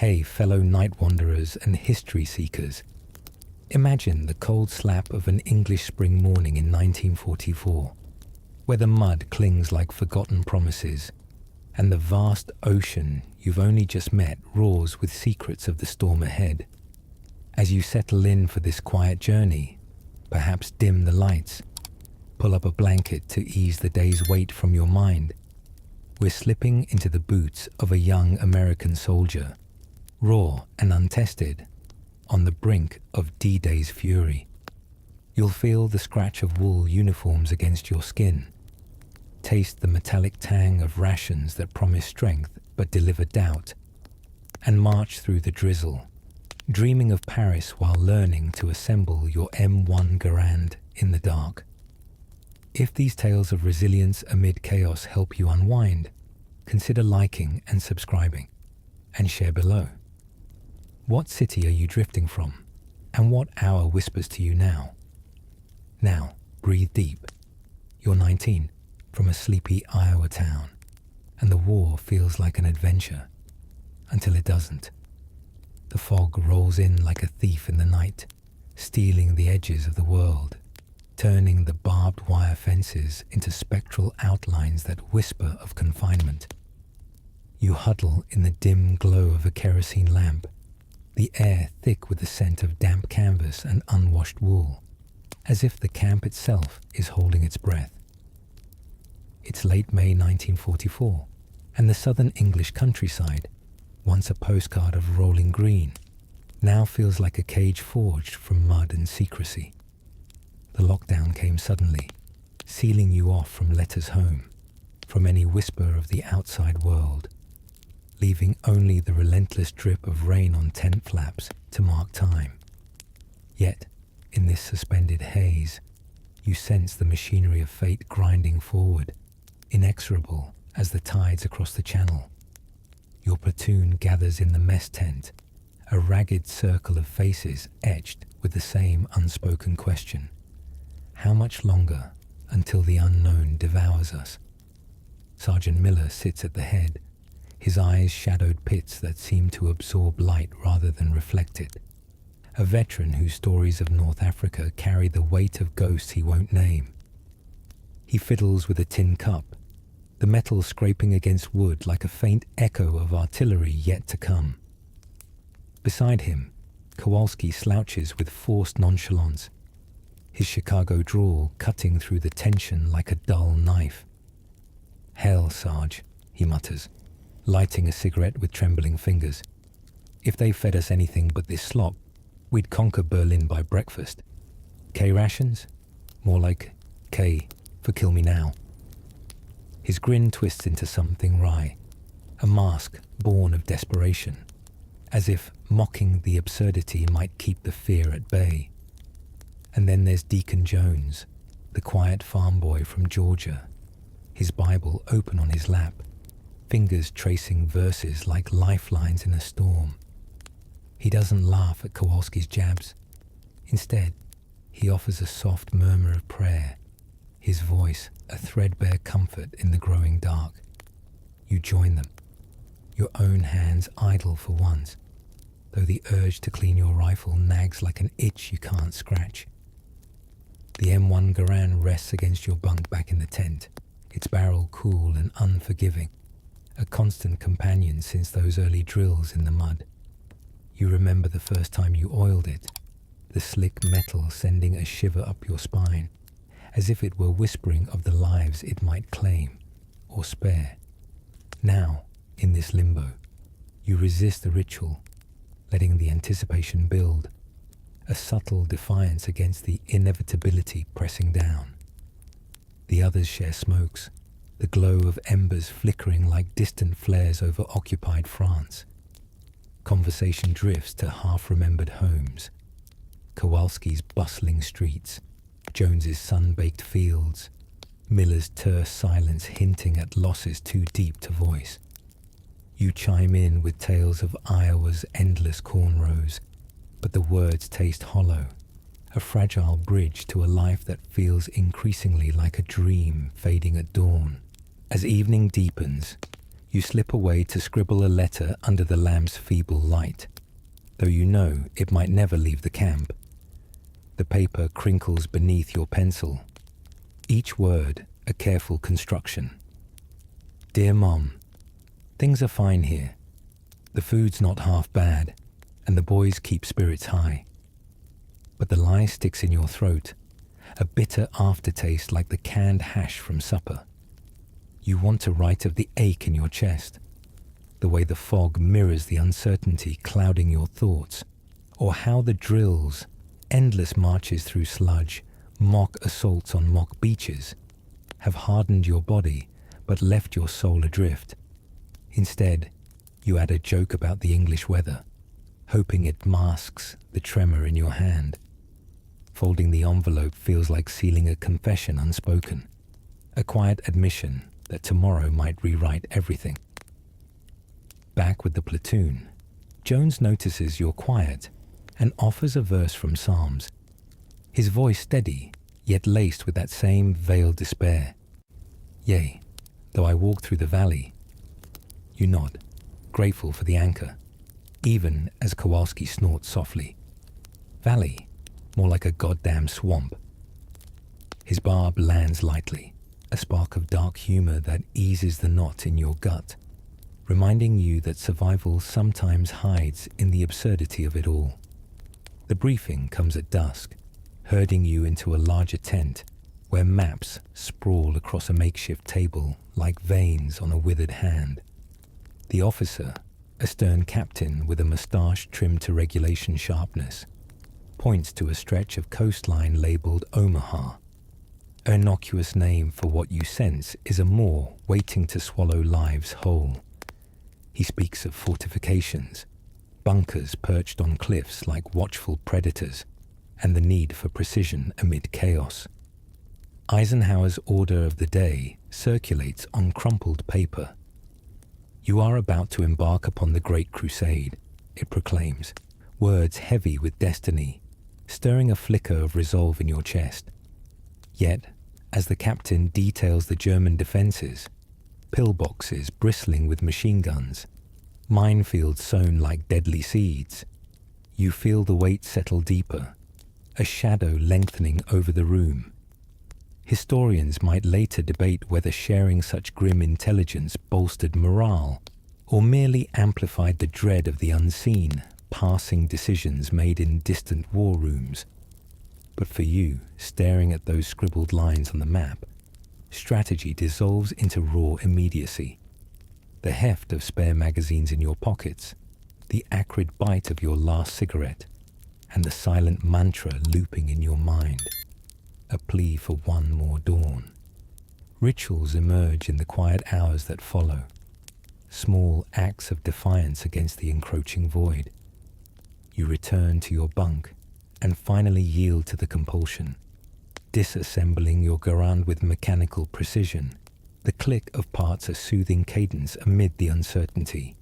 Hey, fellow night wanderers and history seekers. Imagine the cold slap of an English spring morning in 1944, where the mud clings like forgotten promises, and the vast ocean you've only just met roars with secrets of the storm ahead. As you settle in for this quiet journey, perhaps dim the lights, pull up a blanket to ease the day's weight from your mind, we're slipping into the boots of a young American soldier, raw and untested, on the brink of D-Day's fury. You'll feel the scratch of wool uniforms against your skin, taste the metallic tang of rations that promise strength but deliver doubt, and march through the drizzle, dreaming of Paris while learning to assemble your M1 Garand in the dark. If these tales of resilience amid chaos help you unwind, consider liking and subscribing, and share below. What city are you drifting from, and what hour whispers to you now? Now, breathe deep. You're 19, from a sleepy Iowa town, and the war feels like an adventure, until it doesn't. The fog rolls in like a thief in the night, stealing the edges of the world, turning the barbed wire fences into spectral outlines that whisper of confinement. You huddle in the dim glow of a kerosene lamp, the air thick with the scent of damp canvas and unwashed wool, as if the camp itself is holding its breath. It's late May 1944, and the southern English countryside, once a postcard of rolling green, now feels like a cage forged from mud and secrecy. The lockdown came suddenly, sealing you off from letters home, from any whisper of the outside world, leaving only the relentless drip of rain on tent flaps to mark time. Yet, in this suspended haze, you sense the machinery of fate grinding forward, inexorable as the tides across the channel. Your platoon gathers in the mess tent, a ragged circle of faces etched with the same unspoken question. How much longer until the unknown devours us? Sergeant Miller sits at the head, his eyes shadowed pits that seem to absorb light rather than reflect it. A veteran whose stories of North Africa carry the weight of ghosts he won't name. He fiddles with a tin cup, the metal scraping against wood like a faint echo of artillery yet to come. Beside him, Kowalski slouches with forced nonchalance, his Chicago drawl cutting through the tension like a dull knife. "Hell, Sarge," he mutters, lighting a cigarette with trembling fingers. "If they fed us anything but this slop, we'd conquer Berlin by breakfast. K rations? More like K for kill me now." His grin twists into something wry, a mask born of desperation, as if mocking the absurdity might keep the fear at bay. And then there's Deacon Jones, the quiet farm boy from Georgia, his Bible open on his lap, fingers tracing verses like lifelines in a storm. He doesn't laugh at Kowalski's jabs. Instead, he offers a soft murmur of prayer, his voice a threadbare comfort in the growing dark. You join them, your own hands idle for once, though the urge to clean your rifle nags like an itch you can't scratch. The M1 Garand rests against your bunk back in the tent, its barrel cool and unforgiving, a constant companion since those early drills in the mud. You remember the first time you oiled it, the slick metal sending a shiver up your spine, as if it were whispering of the lives it might claim or spare. Now, in this limbo, you resist the ritual, letting the anticipation build, a subtle defiance against the inevitability pressing down. The others share smokes, the glow of embers flickering like distant flares over occupied France. Conversation drifts to half-remembered homes, Kowalski's bustling streets, Jones's sun-baked fields, Miller's terse silence hinting at losses too deep to voice. You chime in with tales of Iowa's endless corn rows, but the words taste hollow, a fragile bridge to a life that feels increasingly like a dream fading at dawn. As evening deepens, You slip away to scribble a letter under the lamp's feeble light, though you know it might never leave the camp. The paper crinkles beneath your pencil, each word a careful construction. Dear Mom, things are fine here. The food's not half bad, and the boys keep spirits high. But the lie sticks in your throat, a bitter aftertaste like the canned hash from supper. You want to write of the ache in your chest, the way the fog mirrors the uncertainty clouding your thoughts, or how the drills, endless marches through sludge, mock assaults on mock beaches, have hardened your body but left your soul adrift. Instead, you add a joke about the English weather, hoping it masks the tremor in your hand. Folding the envelope feels like sealing a confession unspoken, a quiet admission that tomorrow might rewrite everything. Back with the platoon, Jones notices you're quiet and offers a verse from Psalms, his voice steady, yet laced with that same veiled despair. Yea, though I walk through the valley. You nod, grateful for the anchor, even as Kowalski snorts softly. Valley, more like a goddamn swamp. His barb lands lightly, a spark of dark humor that eases the knot in your gut, reminding you that survival sometimes hides in the absurdity of it all. The briefing comes at dusk, herding you into a larger tent where maps sprawl across a makeshift table like veins on a withered hand. The officer, a stern captain with a moustache trimmed to regulation sharpness, points to a stretch of coastline labeled Omaha, an innocuous name for what you sense is a maw waiting to swallow lives whole. He speaks of fortifications, bunkers perched on cliffs like watchful predators, and the need for precision amid chaos. Eisenhower's order of the day circulates on crumpled paper. You are about to embark upon the Great Crusade, it proclaims, words heavy with destiny, stirring a flicker of resolve in your chest. Yet, as the captain details the German defenses, pillboxes bristling with machine guns, minefields sown like deadly seeds, you feel the weight settle deeper, a shadow lengthening over the room. Historians might later debate whether sharing such grim intelligence bolstered morale or merely amplified the dread of the unseen, passing decisions made in distant war rooms. But for you, staring at those scribbled lines on the map, strategy dissolves into raw immediacy. The heft of spare magazines in your pockets, the acrid bite of your last cigarette, and the silent mantra looping in your mind, a plea for one more dawn. Rituals emerge in the quiet hours that follow, small acts of defiance against the encroaching void. You return to your bunk and finally yield to the compulsion, disassembling your Garand with mechanical precision, the click of parts a soothing cadence amid the uncertainty.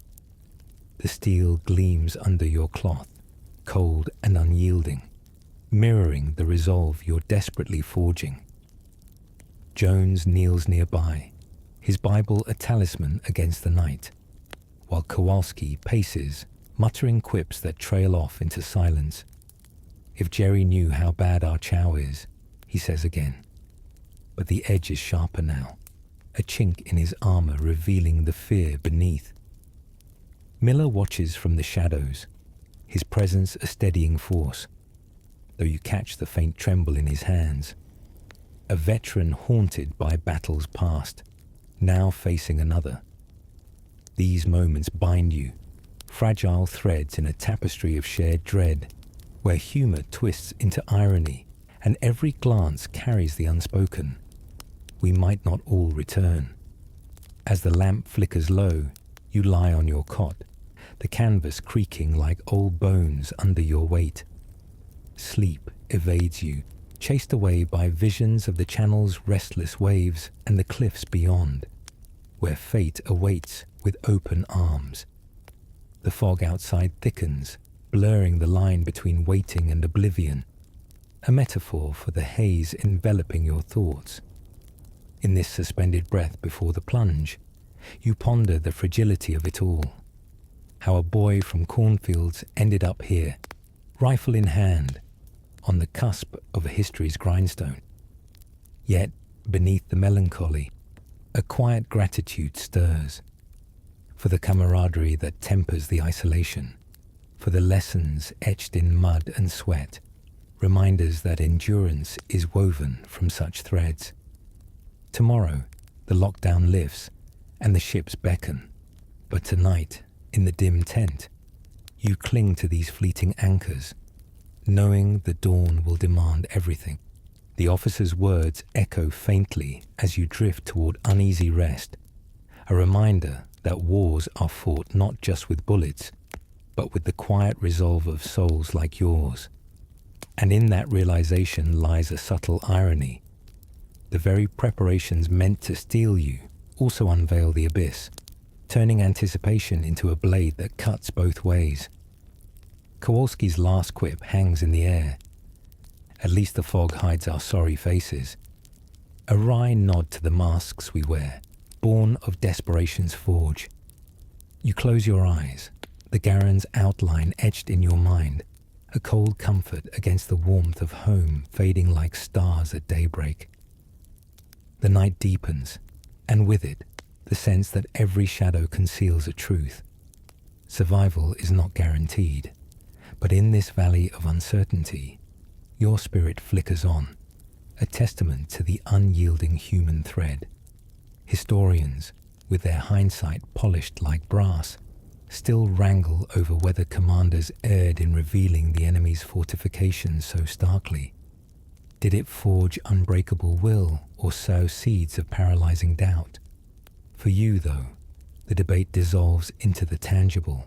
The steel gleams under your cloth, cold and unyielding, mirroring the resolve you're desperately forging. Jones kneels nearby, his Bible a talisman against the night, while Kowalski paces, muttering quips that trail off into silence. If Jerry knew how bad our chow is, he says again. But the edge is sharper now, a chink in his armor revealing the fear beneath. Miller watches from the shadows, his presence a steadying force, though you catch the faint tremble in his hands. A veteran haunted by battles past, now facing another. These moments bind you, fragile threads in a tapestry of shared dread, where humor twists into irony and every glance carries the unspoken. We might not all return. As the lamp flickers low, you lie on your cot, the canvas creaking like old bones under your weight. Sleep evades you, chased away by visions of the channel's restless waves and the cliffs beyond, where fate awaits with open arms. The fog outside thickens, blurring the line between waiting and oblivion, a metaphor for the haze enveloping your thoughts. In this suspended breath before the plunge, You ponder the fragility of it all. How a boy from cornfields ended up here, rifle in hand, on the cusp of history's grindstone. Yet, beneath the melancholy, a quiet gratitude stirs. For the camaraderie that tempers the isolation, for the lessons etched in mud and sweat, reminders that endurance is woven from such threads. Tomorrow, the lockdown lifts and the ships beckon, but tonight, in the dim tent, you cling to these fleeting anchors, knowing the dawn will demand everything. The officer's words echo faintly as you drift toward uneasy rest, a reminder that wars are fought not just with bullets, but with the quiet resolve of souls like yours. And in that realization lies a subtle irony. The very preparations meant to steel you also unveil the abyss, turning anticipation into a blade that cuts both ways. Kowalski's last quip hangs in the air. At least the fog hides our sorry faces. A wry nod to the masks we wear, born of desperation's forge. You close your eyes, the Garand's outline etched in your mind, a cold comfort against the warmth of home fading like stars at daybreak. The night deepens, and with it, the sense that every shadow conceals a truth. Survival is not guaranteed, but in this valley of uncertainty, your spirit flickers on, a testament to the unyielding human thread. Historians, with their hindsight polished like brass, still wrangle over whether commanders erred in revealing the enemy's fortifications so starkly. Did it forge unbreakable will or sow seeds of paralyzing doubt? For you, though, the debate dissolves into the tangible,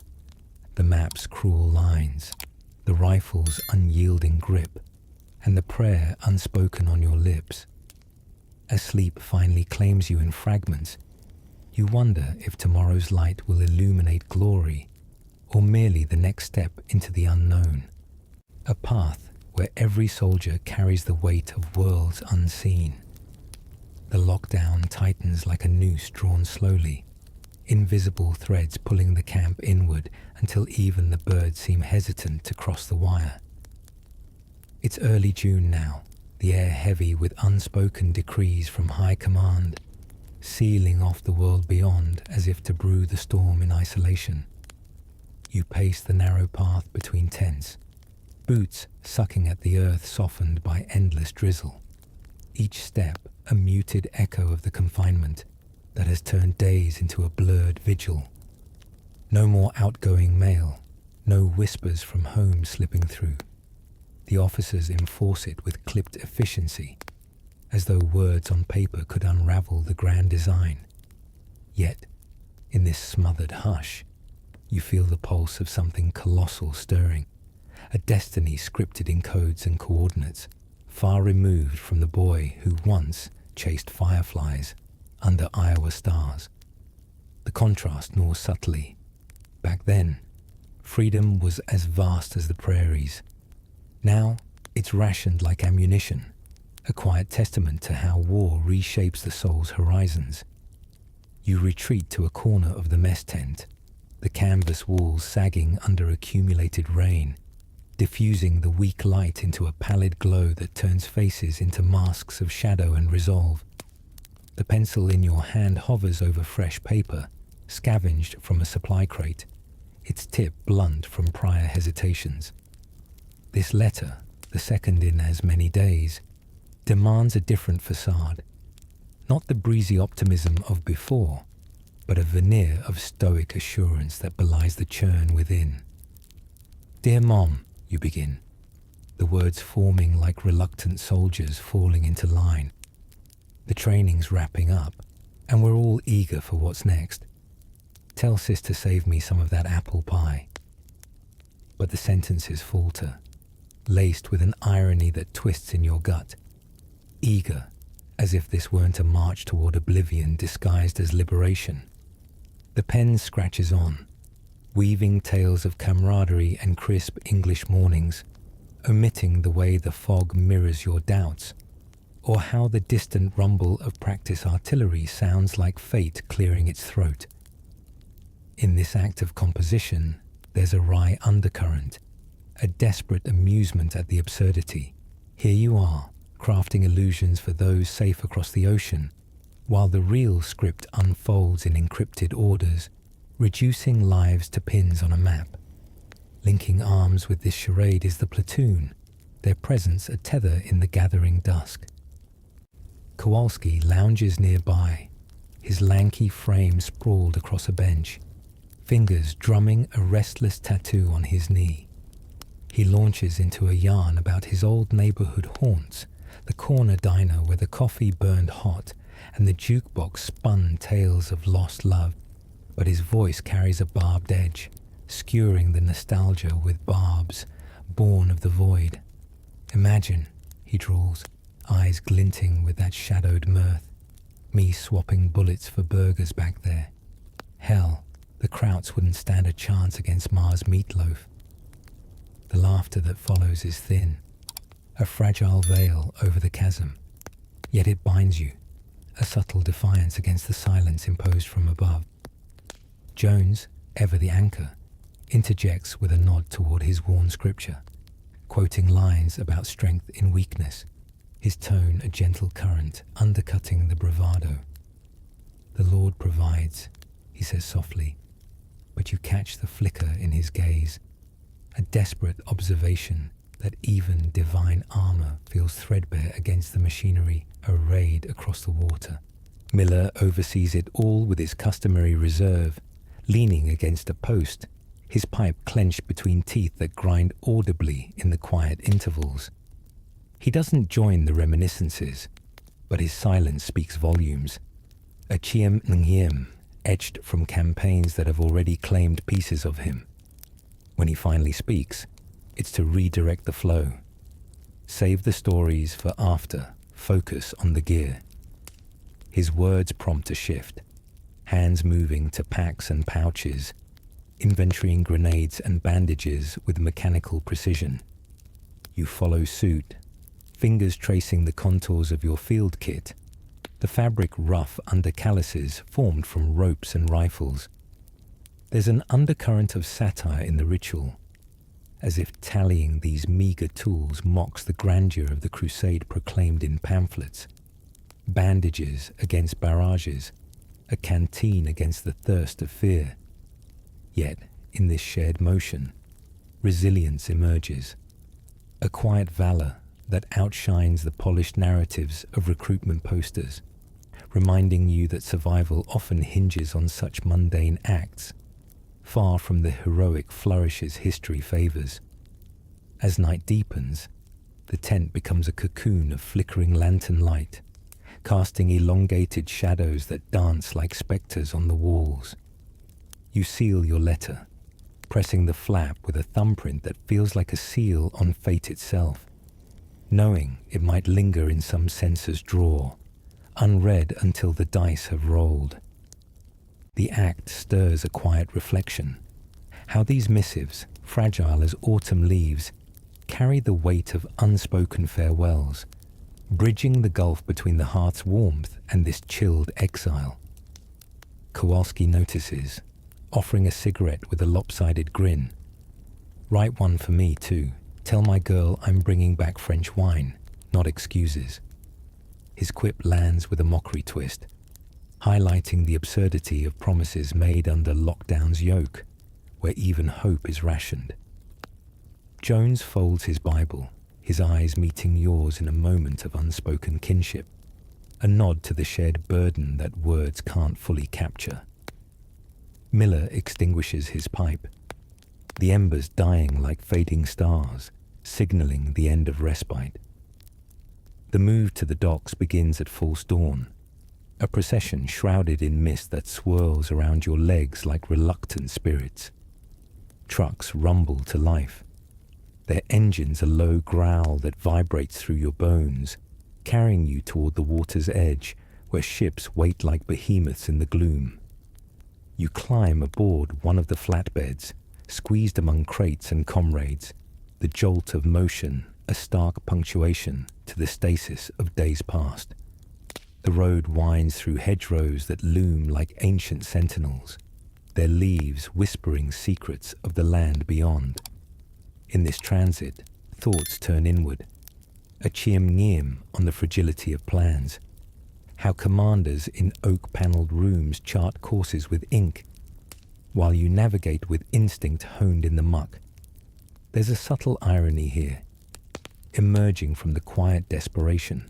the map's cruel lines, the rifle's unyielding grip, and the prayer unspoken on your lips. As sleep finally claims you in fragments, you wonder if tomorrow's light will illuminate glory, or merely the next step into the unknown, a path where every soldier carries the weight of worlds unseen. The lockdown tightens like a noose drawn slowly, invisible threads pulling the camp inward until even the birds seem hesitant to cross the wire. It's early June now, the air heavy with unspoken decrees from high command, sealing off the world beyond as if to brew the storm in isolation. You pace the narrow path between tents, boots sucking at the earth softened by endless drizzle. Each step a muted echo of the confinement that has turned days into a blurred vigil. No more outgoing mail, no whispers from home slipping through. The officers enforce it with clipped efficiency, as though words on paper could unravel the grand design. Yet, in this smothered hush, you feel the pulse of something colossal stirring, a destiny scripted in codes and coordinates, far removed from the boy who once chased fireflies under Iowa stars. The contrast gnaws subtly. Back then, freedom was as vast as the prairies. Now, it's rationed like ammunition, a quiet testament to how war reshapes the soul's horizons. You retreat to a corner of the mess tent, the canvas walls sagging under accumulated rain, diffusing the weak light into a pallid glow that turns faces into masks of shadow and resolve. The pencil in your hand hovers over fresh paper, scavenged from a supply crate, its tip blunt from prior hesitations. This letter, the second in as many days, demands a different facade. Not the breezy optimism of before, but a veneer of stoic assurance that belies the churn within. "Dear Mom," you begin, the words forming like reluctant soldiers falling into line. The training's wrapping up, and we're all eager for what's next. Tell Sis to save me some of that apple pie. But the sentences falter, laced with an irony that twists in your gut. Eager, as if this weren't a march toward oblivion disguised as liberation. The pen scratches on, weaving tales of camaraderie and crisp English mornings, omitting the way the fog mirrors your doubts, or how the distant rumble of practice artillery sounds like fate clearing its throat. In this act of composition, there's a wry undercurrent, a desperate amusement at the absurdity. Here you are, crafting illusions for those safe across the ocean, while the real script unfolds in encrypted orders, reducing lives to pins on a map. Linking arms with this charade is the platoon, their presence a tether in the gathering dusk. Kowalski lounges nearby, his lanky frame sprawled across a bench, fingers drumming a restless tattoo on his knee. He launches into a yarn about his old neighborhood haunts, the corner diner where the coffee burned hot and the jukebox spun tales of lost love, but his voice carries a barbed edge, skewering the nostalgia with barbs, born of the void. Imagine, he drawls, eyes glinting with that shadowed mirth, me swapping bullets for burgers back there. Hell, the Krauts wouldn't stand a chance against Mars meatloaf. The laughter that follows is thin, a fragile veil over the chasm, yet it binds you, a subtle defiance against the silence imposed from above. Jones, ever the anchor, interjects with a nod toward his worn scripture, quoting lines about strength in weakness, his tone a gentle current undercutting the bravado. The Lord provides, he says softly, but you catch the flicker in his gaze, a desperate observation that even divine armor feels threadbare against the machinery arrayed across the water. Miller oversees it all with his customary reserve, leaning against a post, his pipe clenched between teeth that grind audibly in the quiet intervals. He doesn't join the reminiscences, but his silence speaks volumes. A chiem ngyem etched from campaigns that have already claimed pieces of him. When he finally speaks, it's to redirect the flow. Save the stories for after, focus on the gear. His words prompt a shift, hands moving to packs and pouches, inventorying grenades and bandages with mechanical precision. You follow suit, fingers tracing the contours of your field kit, the fabric rough under calluses formed from ropes and rifles. There's an undercurrent of satire in the ritual, as if tallying these meager tools mocks the grandeur of the crusade proclaimed in pamphlets. Bandages against barrages, a canteen against the thirst of fear. Yet, in this shared motion, resilience emerges, a quiet valor that outshines the polished narratives of recruitment posters, reminding you that survival often hinges on such mundane acts, far from the heroic flourishes history favors. As night deepens, the tent becomes a cocoon of flickering lantern light, casting elongated shadows that dance like specters on the walls. You seal your letter, pressing the flap with a thumbprint that feels like a seal on fate itself, knowing it might linger in some censor's drawer, unread until the dice have rolled. The act stirs a quiet reflection, how these missives, fragile as autumn leaves, carry the weight of unspoken farewells, bridging the gulf between the heart's warmth and this chilled exile. Kowalski notices, offering a cigarette with a lopsided grin. Write one for me, too. Tell my girl I'm bringing back French wine, not excuses. His quip lands with a mockery twist, highlighting the absurdity of promises made under lockdown's yoke, where even hope is rationed. Jones folds his Bible, his eyes meeting yours in a moment of unspoken kinship, a nod to the shared burden that words can't fully capture. Miller extinguishes his pipe, the embers dying like fading stars, signaling the end of respite. The move to the docks begins at false dawn, a procession shrouded in mist that swirls around your legs like reluctant spirits. Trucks rumble to life, their engines a low growl that vibrates through your bones, carrying you toward the water's edge where ships wait like behemoths in the gloom. You climb aboard one of the flatbeds, squeezed among crates and comrades, the jolt of motion a stark punctuation to the stasis of days past. The road winds through hedgerows that loom like ancient sentinels, their leaves whispering secrets of the land beyond. In this transit, thoughts turn inward, a chiêm on the fragility of plans, how commanders in oak-panelled rooms chart courses with ink, while you navigate with instinct honed in the muck. There's a subtle irony here, emerging from the quiet desperation.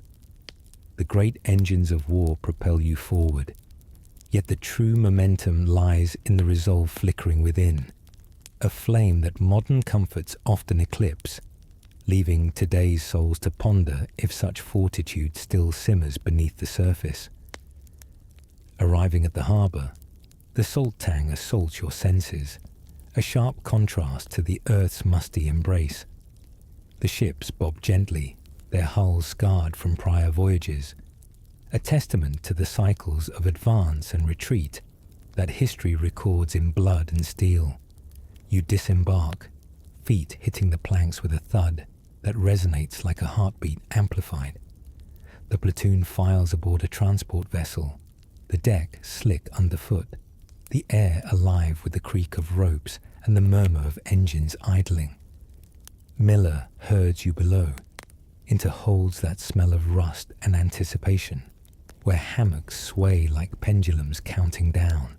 The great engines of war propel you forward, yet the true momentum lies in the resolve flickering within, a flame that modern comforts often eclipse, leaving today's souls to ponder if such fortitude still simmers beneath the surface. Arriving at the harbour, the salt tang assaults your senses, a sharp contrast to the earth's musty embrace. The ships bob gently, their hulls scarred from prior voyages, a testament to the cycles of advance and retreat that history records in blood and steel. You disembark, feet hitting the planks with a thud that resonates like a heartbeat amplified. The platoon files aboard a transport vessel, the deck slick underfoot, the air alive with the creak of ropes and the murmur of engines idling. Miller herds you below, into holds that smell of rust and anticipation, where hammocks sway like pendulums counting down.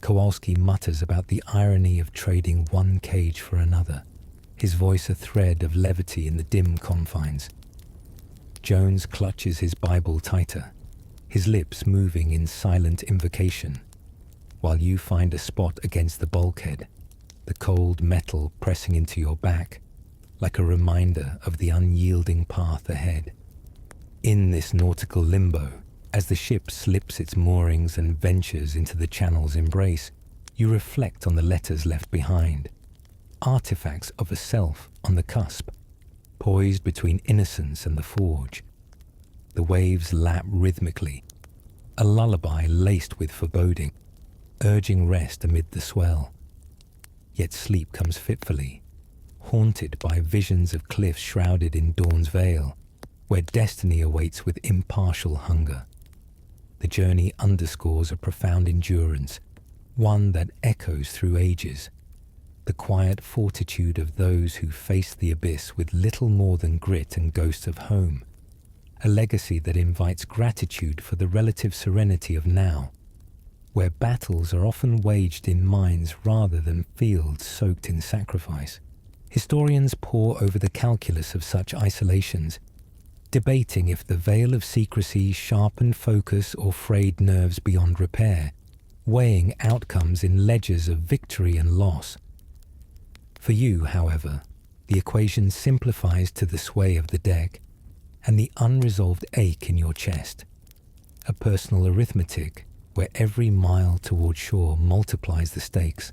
Kowalski mutters about the irony of trading one cage for another, his voice a thread of levity in the dim confines. Jones clutches his Bible tighter, his lips moving in silent invocation, while you find a spot against the bulkhead, the cold metal pressing into your back, like a reminder of the unyielding path ahead. In this nautical limbo, as the ship slips its moorings and ventures into the channel's embrace, you reflect on the letters left behind, artifacts of a self on the cusp, poised between innocence and the forge. The waves lap rhythmically, a lullaby laced with foreboding, urging rest amid the swell. Yet sleep comes fitfully, haunted by visions of cliffs shrouded in dawn's veil, where destiny awaits with impartial hunger. The journey underscores a profound endurance, one that echoes through ages, the quiet fortitude of those who face the abyss with little more than grit and ghosts of home, a legacy that invites gratitude for the relative serenity of now, where battles are often waged in mines rather than fields soaked in sacrifice. Historians pore over the calculus of such isolations, debating if the veil of secrecy sharpened focus or frayed nerves beyond repair, weighing outcomes in ledgers of victory and loss. For you, however, the equation simplifies to the sway of the deck and the unresolved ache in your chest, a personal arithmetic where every mile toward shore multiplies the stakes.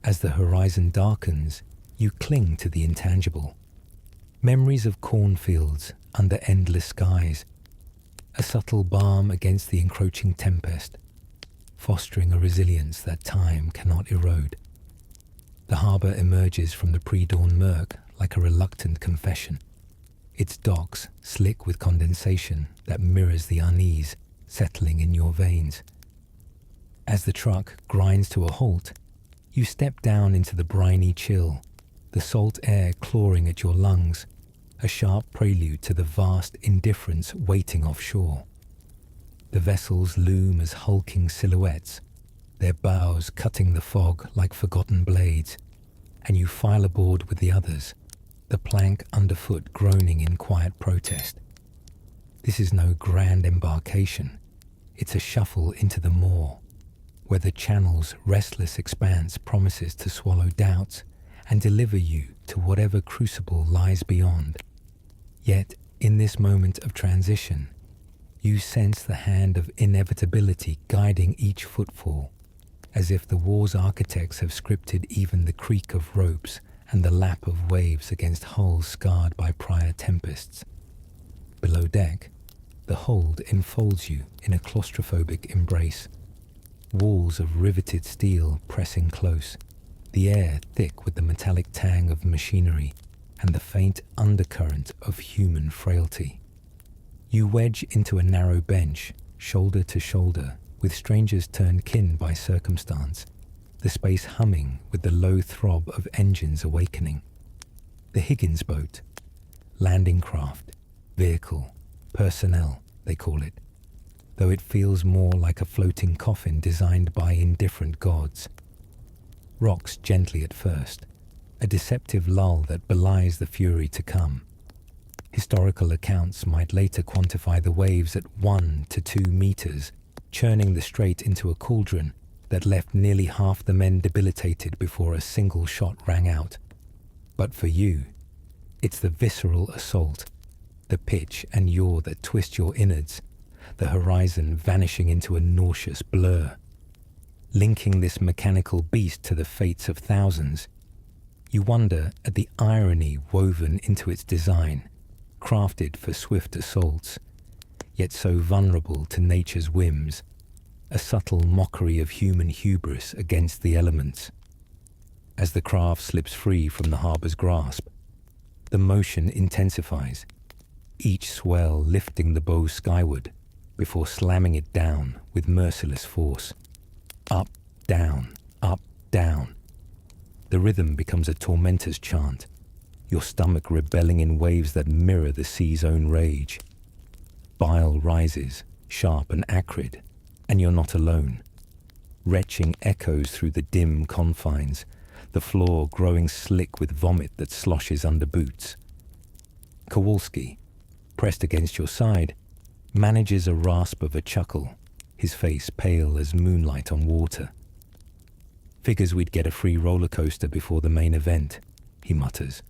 As the horizon darkens, you cling to the intangible. Memories of cornfields under endless skies, a subtle balm against the encroaching tempest, fostering a resilience that time cannot erode. The harbour emerges from the pre-dawn murk like a reluctant confession, its docks slick with condensation that mirrors the unease settling in your veins. As the truck grinds to a halt, you step down into the briny chill, the salt air clawing at your lungs, a sharp prelude to the vast indifference waiting offshore. The vessels loom as hulking silhouettes, their bows cutting the fog like forgotten blades, and you file aboard with the others, the plank underfoot groaning in quiet protest. This is no grand embarkation. It's a shuffle into the moor, where the channel's restless expanse promises to swallow doubts and deliver you to whatever crucible lies beyond. Yet, in this moment of transition, you sense the hand of inevitability guiding each footfall, as if the war's architects have scripted even the creak of ropes and the lap of waves against hulls scarred by prior tempests. Below deck, the hold enfolds you in a claustrophobic embrace, walls of riveted steel pressing close, the air thick with the metallic tang of machinery, and the faint undercurrent of human frailty. You wedge into a narrow bench, shoulder to shoulder, with strangers turned kin by circumstance, the space humming with the low throb of engines awakening. The Higgins boat, landing craft, vehicle, personnel, they call it, though it feels more like a floating coffin designed by indifferent gods. Rocks gently at first, a deceptive lull that belies the fury to come. Historical accounts might later quantify the waves at 1 to 2 meters, churning the strait into a cauldron that left nearly half the men debilitated before a single shot rang out. But for you, it's the visceral assault, the pitch and yaw that twist your innards, the horizon vanishing into a nauseous blur. Linking this mechanical beast to the fates of thousands, you wonder at the irony woven into its design, crafted for swift assaults, yet so vulnerable to nature's whims, a subtle mockery of human hubris against the elements. As the craft slips free from the harbour's grasp, the motion intensifies, each swell lifting the bow skyward before slamming it down with merciless force. Up, down, up, down. The rhythm becomes a tormentor's chant, your stomach rebelling in waves that mirror the sea's own rage. Bile rises, sharp and acrid, and you're not alone. Retching echoes through the dim confines, the floor growing slick with vomit that sloshes under boots. Kowalski, pressed against your side, manages a rasp of a chuckle, his face pale as moonlight on water. Figures we'd get a free roller coaster before the main event, he mutters,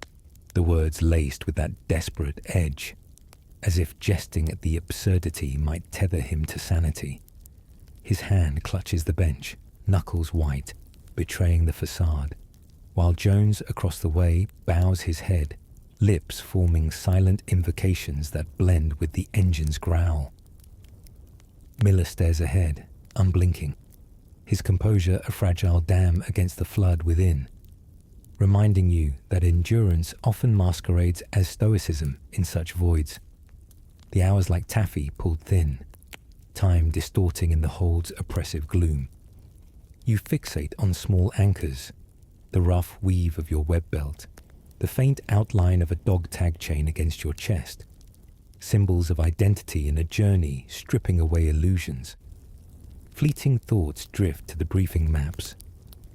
the words laced with that desperate edge, as if jesting at the absurdity might tether him to sanity. His hand clutches the bench, knuckles white, betraying the facade, while Jones across the way bows his head, lips forming silent invocations that blend with the engine's growl. Miller stares ahead, unblinking, his composure a fragile dam against the flood within, reminding you that endurance often masquerades as stoicism in such voids. The hours like taffy pulled thin, time distorting in the hold's oppressive gloom. You fixate on small anchors, the rough weave of your web belt, the faint outline of a dog tag chain against your chest, symbols of identity in a journey stripping away illusions. Fleeting thoughts drift to the briefing maps,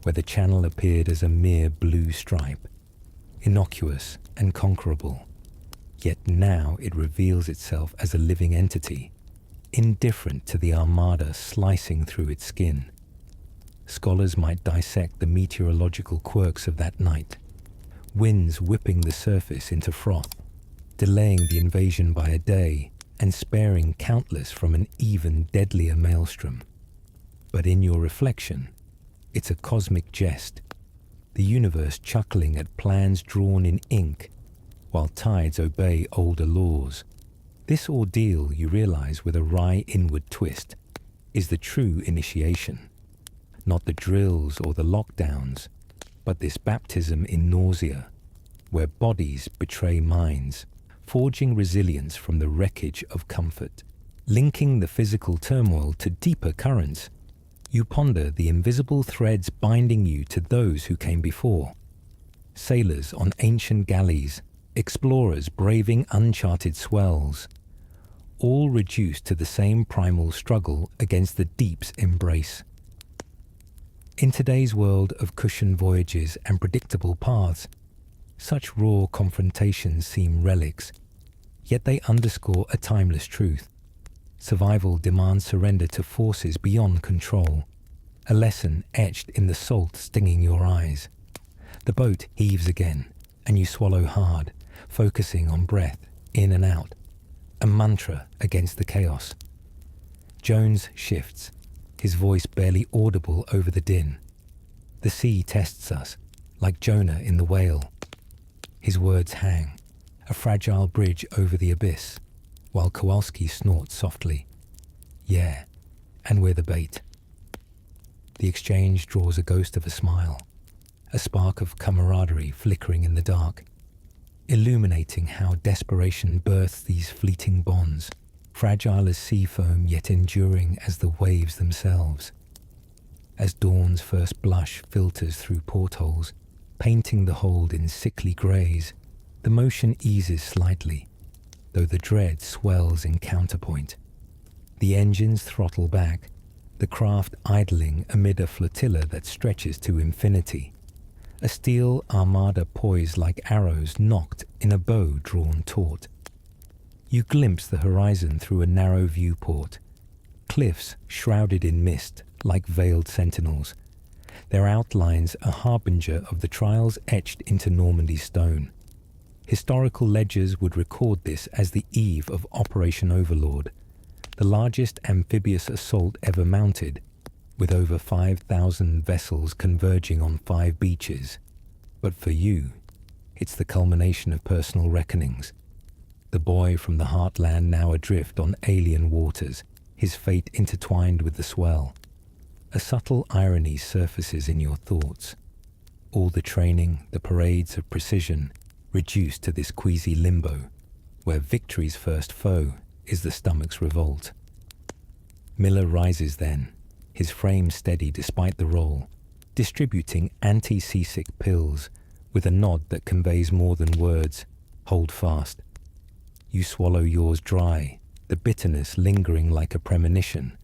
where the channel appeared as a mere blue stripe, innocuous and conquerable, yet now it reveals itself as a living entity, indifferent to the armada slicing through its skin. Scholars might dissect the meteorological quirks of that night, winds whipping the surface into froth, delaying the invasion by a day and sparing countless from an even deadlier maelstrom. But in your reflection, it's a cosmic jest, the universe chuckling at plans drawn in ink, while tides obey older laws. This ordeal, you realize with a wry inward twist, is the true initiation. Not the drills or the lockdowns, but this baptism in nausea, where bodies betray minds, forging resilience from the wreckage of comfort. Linking the physical turmoil to deeper currents, you ponder the invisible threads binding you to those who came before. Sailors on ancient galleys, explorers braving uncharted swells, all reduced to the same primal struggle against the deep's embrace. In today's world of cushioned voyages and predictable paths, such raw confrontations seem relics, yet they underscore a timeless truth. Survival demands surrender to forces beyond control, a lesson etched in the salt stinging your eyes. The boat heaves again, and you swallow hard, focusing on breath, in and out, a mantra against the chaos. Jones shifts, his voice barely audible over the din. The sea tests us, like Jonah in the whale. His words hang, a fragile bridge over the abyss, while Kowalski snorts softly. Yeah, and we're the bait. The exchange draws a ghost of a smile, a spark of camaraderie flickering in the dark. illuminating how desperation births these fleeting bonds, fragile as sea foam yet enduring as the waves themselves. As dawn's first blush filters through portholes, painting the hold in sickly greys, the motion eases slightly, though the dread swells in counterpoint. The engines throttle back, the craft idling amid a flotilla that stretches to infinity. A steel armada poised like arrows nocked in a bow drawn taut. You glimpse the horizon through a narrow viewport, cliffs shrouded in mist like veiled sentinels, their outlines a harbinger of the trials etched into Normandy stone. Historical ledgers would record this as the eve of Operation Overlord, the largest amphibious assault ever mounted, with over 5,000 vessels converging on 5 beaches. But for you, it's the culmination of personal reckonings. The boy from the heartland now adrift on alien waters, his fate intertwined with the swell. A subtle irony surfaces in your thoughts. All the training, the parades of precision, reduced to this queasy limbo, where victory's first foe is the stomach's revolt. Miller rises then, his frame steady despite the roll, distributing anti-seasick pills with a nod that conveys more than words. Hold fast. You swallow yours dry, the bitterness lingering like a premonition,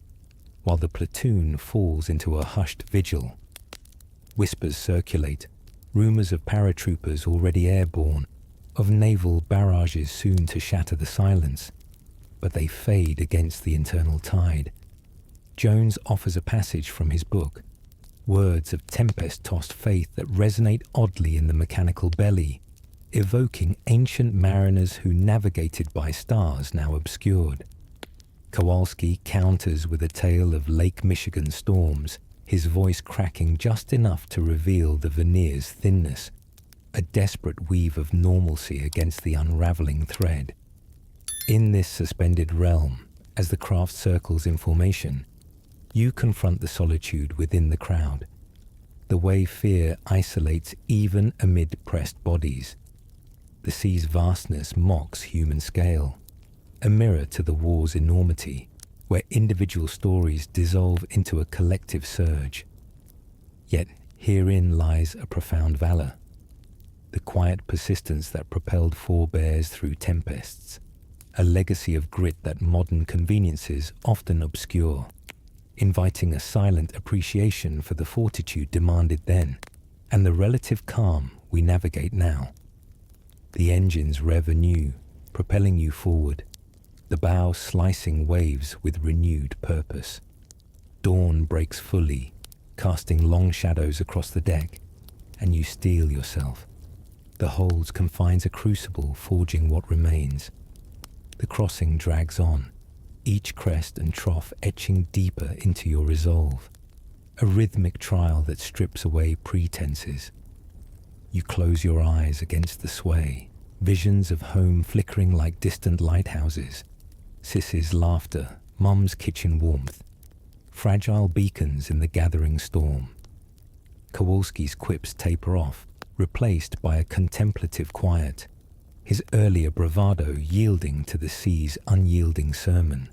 while the platoon falls into a hushed vigil. Whispers circulate, rumors of paratroopers already airborne, of naval barrages soon to shatter the silence, but they fade against the internal tide. Jones offers a passage from his book, words of tempest-tossed faith that resonate oddly in the mechanical belly, evoking ancient mariners who navigated by stars now obscured. Kowalski counters with a tale of Lake Michigan storms, his voice cracking just enough to reveal the veneer's thinness, a desperate weave of normalcy against the unraveling thread. In this suspended realm, as the craft circles in formation, you confront the solitude within the crowd, the way fear isolates even amid pressed bodies. The sea's vastness mocks human scale, a mirror to the war's enormity, where individual stories dissolve into a collective surge. Yet herein lies a profound valor, the quiet persistence that propelled forebears through tempests, a legacy of grit that modern conveniences often obscure, inviting a silent appreciation for the fortitude demanded then, and the relative calm we navigate now. The engines rev anew, propelling you forward, the bow slicing waves with renewed purpose. Dawn breaks fully, casting long shadows across the deck, and you steel yourself. The hold confines a crucible forging what remains. The crossing drags on, each crest and trough etching deeper into your resolve, a rhythmic trial that strips away pretenses. You close your eyes against the sway, visions of home flickering like distant lighthouses, Sis's laughter, Mum's kitchen warmth, fragile beacons in the gathering storm. Kowalski's quips taper off, replaced by a contemplative quiet, his earlier bravado yielding to the sea's unyielding sermon.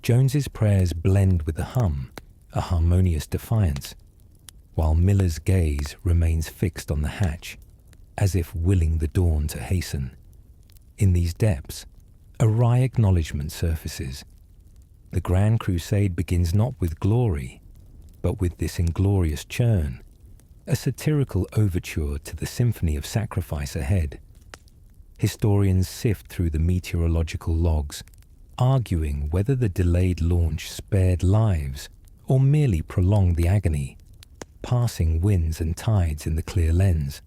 Jones's prayers blend with a hum, a harmonious defiance, while Miller's gaze remains fixed on the hatch, as if willing the dawn to hasten. In these depths, a wry acknowledgement surfaces. The Grand Crusade begins not with glory, but with this inglorious churn, a satirical overture to the symphony of sacrifice ahead. Historians sift through the meteorological logs, arguing whether the delayed launch spared lives or merely prolonged the agony, passing winds and tides in the clear lens.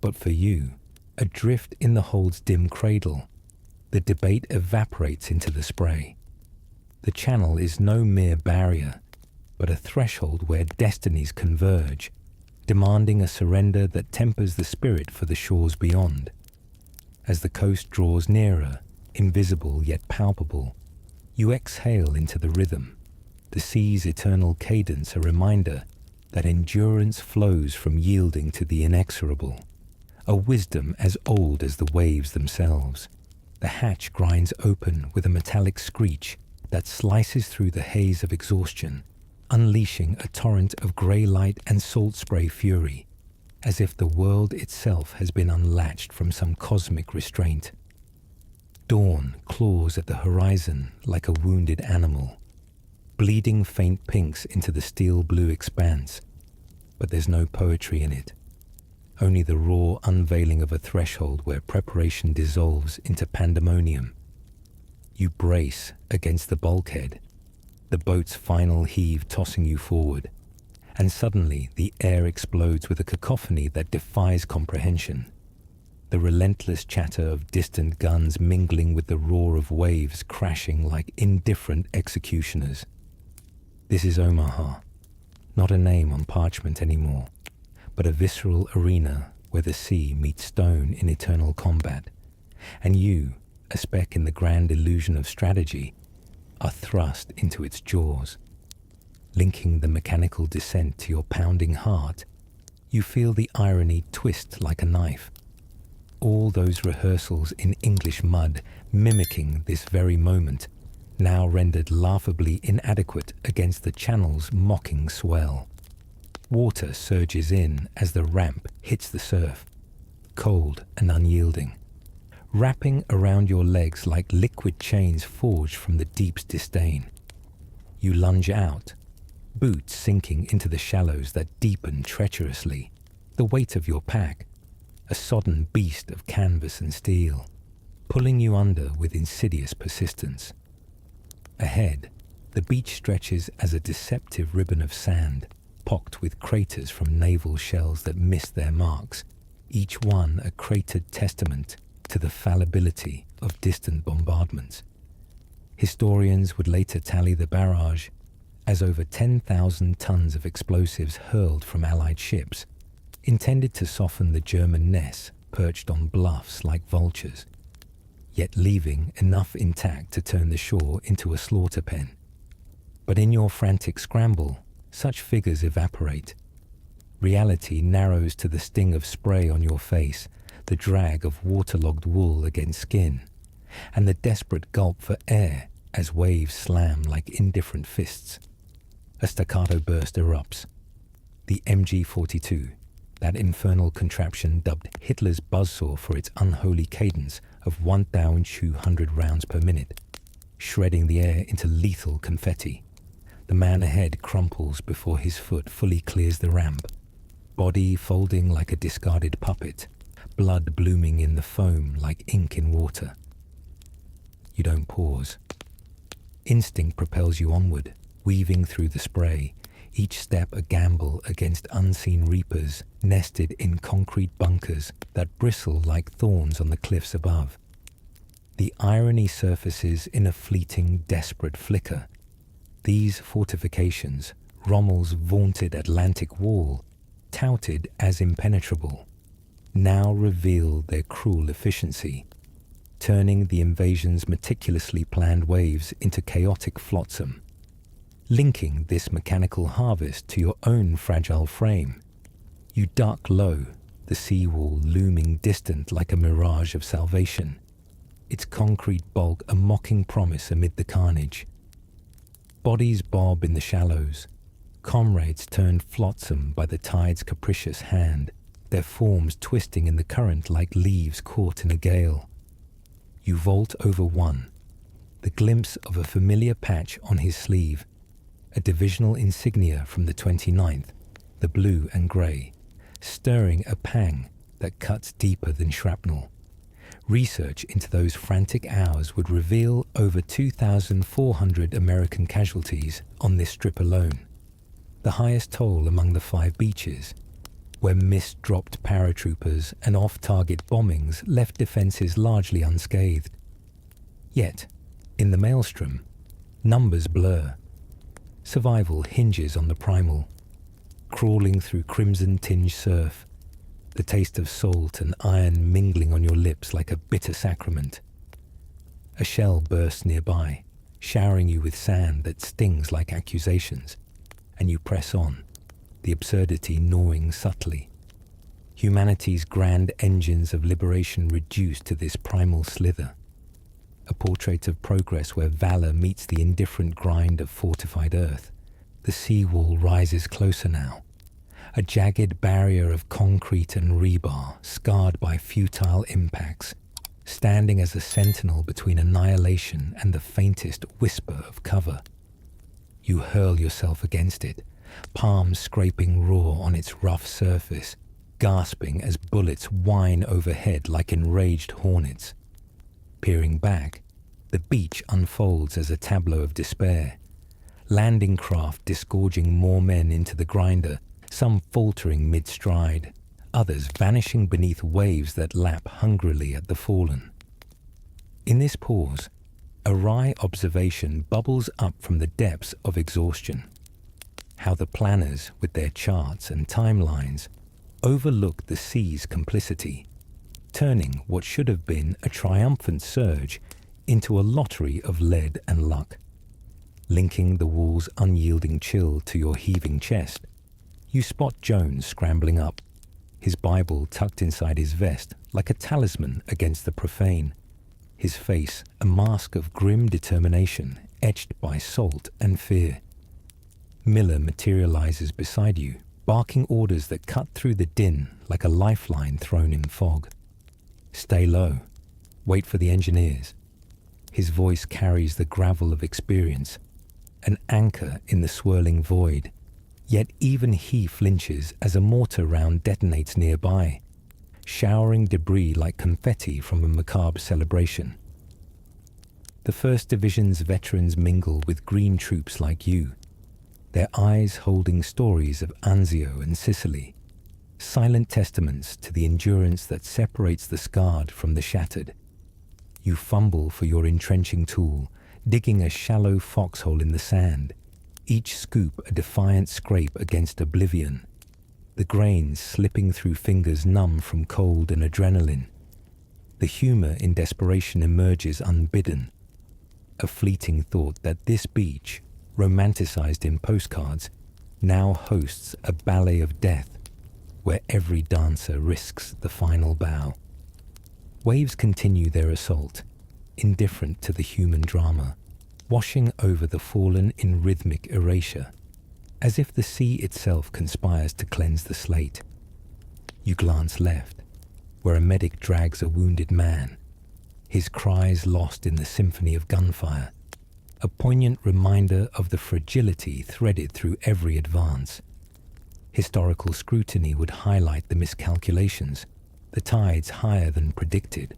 But for you, adrift in the hold's dim cradle, the debate evaporates into the spray. The channel is no mere barrier, but a threshold where destinies converge, demanding a surrender that tempers the spirit for the shores beyond. As the coast draws nearer, invisible yet palpable, you exhale into the rhythm, the sea's eternal cadence a reminder that endurance flows from yielding to the inexorable, a wisdom as old as the waves themselves. The hatch grinds open with a metallic screech that slices through the haze of exhaustion, unleashing a torrent of grey light and salt spray fury, as if the world itself has been unlatched from some cosmic restraint. Dawn claws at the horizon like a wounded animal, bleeding faint pinks into the steel blue expanse, but there's no poetry in it. Only the raw unveiling of a threshold where preparation dissolves into pandemonium. You brace against the bulkhead, the boat's final heave tossing you forward, and suddenly the air explodes with a cacophony that defies comprehension. The relentless chatter of distant guns mingling with the roar of waves crashing like indifferent executioners. This is Omaha, not a name on parchment anymore, but a visceral arena where the sea meets stone in eternal combat, and you, a speck in the grand illusion of strategy, are thrust into its jaws. Linking the mechanical descent to your pounding heart, you feel the irony twist like a knife. All those rehearsals in English mud mimicking this very moment, now rendered laughably inadequate against the channel's mocking swell. Water surges in as the ramp hits the surf, cold and unyielding, wrapping around your legs like liquid chains forged from the deep's disdain. You lunge out, boots sinking into the shallows that deepen treacherously, the weight of your pack, a sodden beast of canvas and steel, pulling you under with insidious persistence. Ahead, the beach stretches as a deceptive ribbon of sand, pocked with craters from naval shells that missed their marks, each one a cratered testament to the fallibility of distant bombardments. Historians would later tally the barrage as over 10,000 tons of explosives hurled from Allied ships, intended to soften the German nests perched on bluffs like vultures, yet leaving enough intact to turn the shore into a slaughter pen. But in your frantic scramble, such figures evaporate. Reality narrows to the sting of spray on your face, the drag of waterlogged wool against skin, and the desperate gulp for air as waves slam like indifferent fists. A staccato burst erupts. The MG-42, that infernal contraption dubbed Hitler's buzzsaw for its unholy cadence of 1,200 rounds per minute, shredding the air into lethal confetti. The man ahead crumples before his foot fully clears the ramp, body folding like a discarded puppet, blood blooming in the foam like ink in water. You don't pause. Instinct propels you onward, weaving through the spray, each step a gamble against unseen reapers nested in concrete bunkers that bristle like thorns on the cliffs above. The irony surfaces in a fleeting, desperate flicker. These fortifications, Rommel's vaunted Atlantic wall, touted as impenetrable, now reveal their cruel efficiency, turning the invasion's meticulously planned waves into chaotic flotsam. Linking this mechanical harvest to your own fragile frame, you duck low, the seawall looming distant like a mirage of salvation, its concrete bulk a mocking promise amid the carnage. Bodies bob in the shallows, comrades turned flotsam by the tide's capricious hand, their forms twisting in the current like leaves caught in a gale. You vault over one, the glimpse of a familiar patch on his sleeve, a divisional insignia from the 29th, the blue and grey, stirring a pang that cuts deeper than shrapnel. Research into those frantic hours would reveal over 2,400 American casualties on this strip alone, the highest toll among the 5 beaches, where mist-dropped paratroopers and off-target bombings left defences largely unscathed. Yet, in the maelstrom, numbers blur. Survival hinges on the primal, crawling through crimson-tinged surf, the taste of salt and iron mingling on your lips like a bitter sacrament. A shell bursts nearby, showering you with sand that stings like accusations, and you press on, the absurdity gnawing subtly. humanity's grand engines of liberation reduced to this primal slither. A portrait of progress where valor meets the indifferent grind of fortified earth. The seawall rises closer now, a jagged barrier of concrete and rebar, scarred by futile impacts, standing as a sentinel between annihilation and the faintest whisper of cover. You hurl yourself against it, palms scraping raw on its rough surface, gasping as bullets whine overhead like enraged hornets. Peering back, the beach unfolds as a tableau of despair. Landing craft disgorging more men into the grinder, some faltering mid-stride, others vanishing beneath waves that lap hungrily at the fallen. In this pause, a wry observation bubbles up from the depths of exhaustion. How the planners, with their charts and timelines, overlook the sea's complicity, turning what should have been a triumphant surge into a lottery of lead and luck. Linking the wall's unyielding chill to your heaving chest, you spot Jones scrambling up, his Bible tucked inside his vest like a talisman against the profane, his face a mask of grim determination etched by salt and fear. Miller materializes beside you, barking orders that cut through the din like a lifeline thrown in fog. Stay low. Wait for the engineers. His voice carries the gravel of experience, an anchor in the swirling void. Yet even he flinches as a mortar round detonates nearby, showering debris like confetti from a macabre celebration. The 1st Division's veterans mingle with green troops like you, their eyes holding stories of Anzio and Sicily, silent testaments to the endurance that separates the scarred from the shattered. You fumble for your entrenching tool, digging a shallow foxhole in the sand, each scoop a defiant scrape against oblivion, the grains slipping through fingers numb from cold and adrenaline. The humor in desperation emerges unbidden, a fleeting thought that this beach, romanticized in postcards, now hosts a ballet of death where every dancer risks the final bow. Waves continue their assault, indifferent to the human drama, washing over the fallen in rhythmic erasure, as if the sea itself conspires to cleanse the slate. You glance left, where a medic drags a wounded man, his cries lost in the symphony of gunfire, a poignant reminder of the fragility threaded through every advance. Historical scrutiny would highlight the miscalculations, the tides higher than predicted,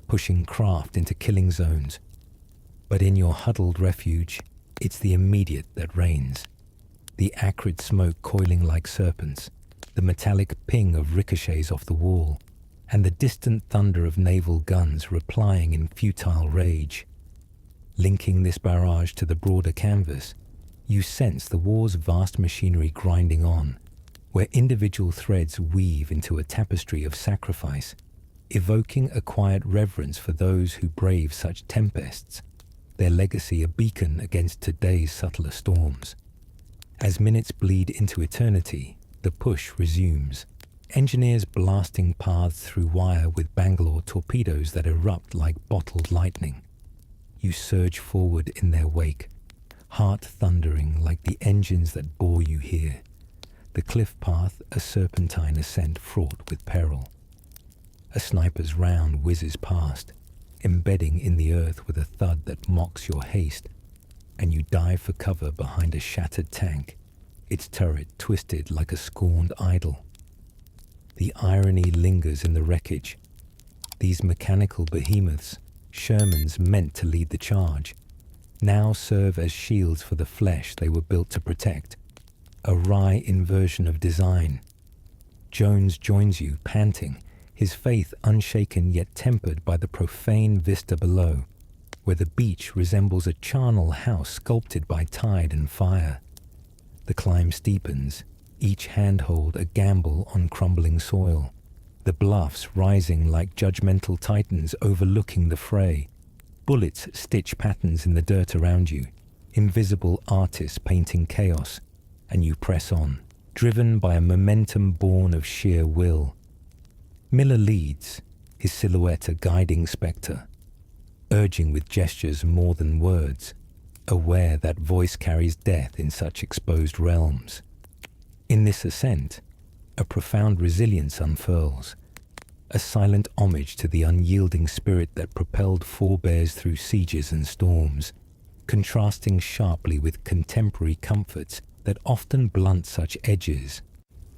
pushing craft into killing zones. But in your huddled refuge, it's the immediate that reigns. The acrid smoke coiling like serpents, the metallic ping of ricochets off the wall, and the distant thunder of naval guns replying in futile rage. Linking this barrage to the broader canvas, you sense the war's vast machinery grinding on, where individual threads weave into a tapestry of sacrifice, evoking a quiet reverence for those who brave such tempests, their legacy a beacon against today's subtler storms. As minutes bleed into eternity, the push resumes, engineers blasting paths through wire with Bangalore torpedoes that erupt like bottled lightning. You surge forward in their wake, heart thundering like the engines that bore you here. The cliff path a serpentine ascent fraught with peril. A sniper's round whizzes past, embedding in the earth with a thud that mocks your haste, and you dive for cover behind a shattered tank, its turret twisted like a scorned idol. The irony lingers in the wreckage. These mechanical behemoths, Shermans meant to lead the charge, now serve as shields for the flesh they were built to protect. A wry inversion of design. Jones joins you, panting, his faith unshaken yet tempered by the profane vista below, where the beach resembles a charnel house sculpted by tide and fire. The climb steepens, each handhold a gamble on crumbling soil, the bluffs rising like judgmental titans overlooking the fray. Bullets stitch patterns in the dirt around you, invisible artists painting chaos, and you press on, driven by a momentum born of sheer will. Miller leads, his silhouette a guiding spectre, urging with gestures more than words, aware that voice carries death in such exposed realms. In this ascent, a profound resilience unfurls, a silent homage to the unyielding spirit that propelled forebears through sieges and storms, contrasting sharply with contemporary comforts that often blunt such edges,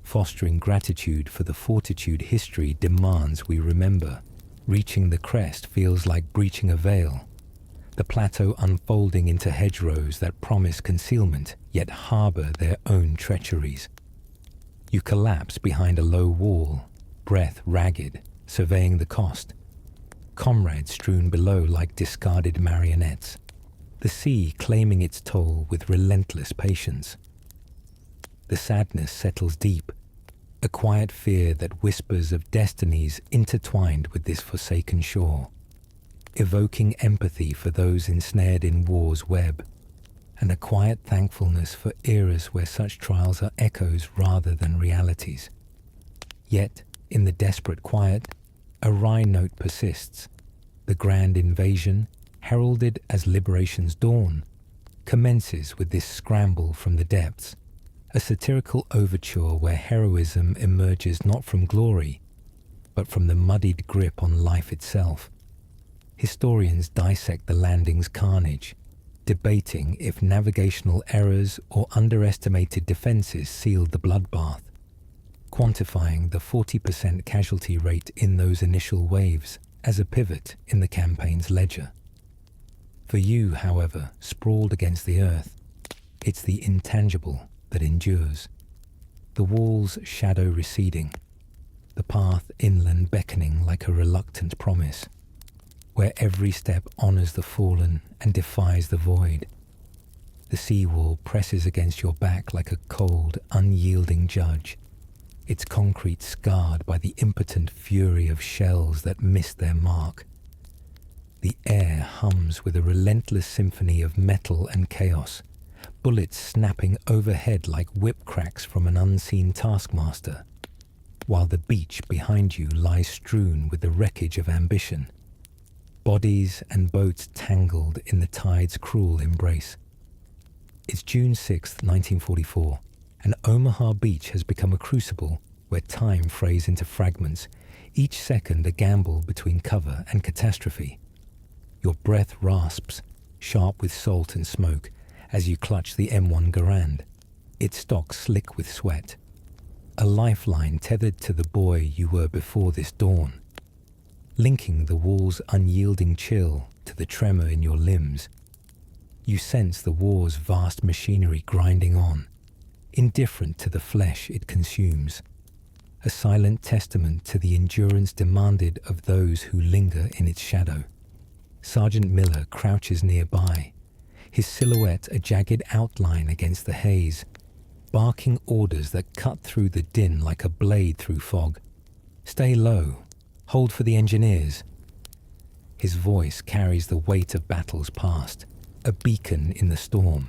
fostering gratitude for the fortitude history demands we remember. Reaching the crest feels like breaching a veil, the plateau unfolding into hedgerows that promise concealment yet harbour their own treacheries. You collapse behind a low wall, breath ragged, surveying the cost. Comrades strewn below like discarded marionettes, the sea claiming its toll with relentless patience. The sadness settles deep, a quiet fear that whispers of destinies intertwined with this forsaken shore, evoking empathy for those ensnared in war's web, and a quiet thankfulness for eras where such trials are echoes rather than realities. Yet, in the desperate quiet, a wry note persists. The grand invasion, heralded as liberation's dawn, commences with this scramble from the depths, a satirical overture where heroism emerges not from glory, but from the muddied grip on life itself. Historians dissect the landing's carnage, debating if navigational errors or underestimated defenses sealed the bloodbath, quantifying the 40% casualty rate in those initial waves as a pivot in the campaign's ledger. For you, however, sprawled against the earth, it's the intangible that endures. The wall's shadow receding, the path inland beckoning like a reluctant promise, where every step honours the fallen and defies the void. The seawall presses against your back like a cold, unyielding judge, its concrete scarred by the impotent fury of shells that missed their mark. The air hums with a relentless symphony of metal and chaos, bullets snapping overhead like whip cracks from an unseen taskmaster, while the beach behind you lies strewn with the wreckage of ambition, bodies and boats tangled in the tide's cruel embrace. It's June 6, 1944, and Omaha Beach has become a crucible where time frays into fragments, each second a gamble between cover and catastrophe. Your breath rasps, sharp with salt and smoke, as you clutch the M1 Garand, its stock slick with sweat. A lifeline tethered to the boy you were before this dawn, linking the wall's unyielding chill to the tremor in your limbs. You sense the war's vast machinery grinding on, indifferent to the flesh it consumes, a silent testament to the endurance demanded of those who linger in its shadow. Sergeant Miller crouches nearby, his silhouette a jagged outline against the haze, barking orders that cut through the din like a blade through fog. Stay low, hold for the engineers. His voice carries the weight of battles past, a beacon in the storm.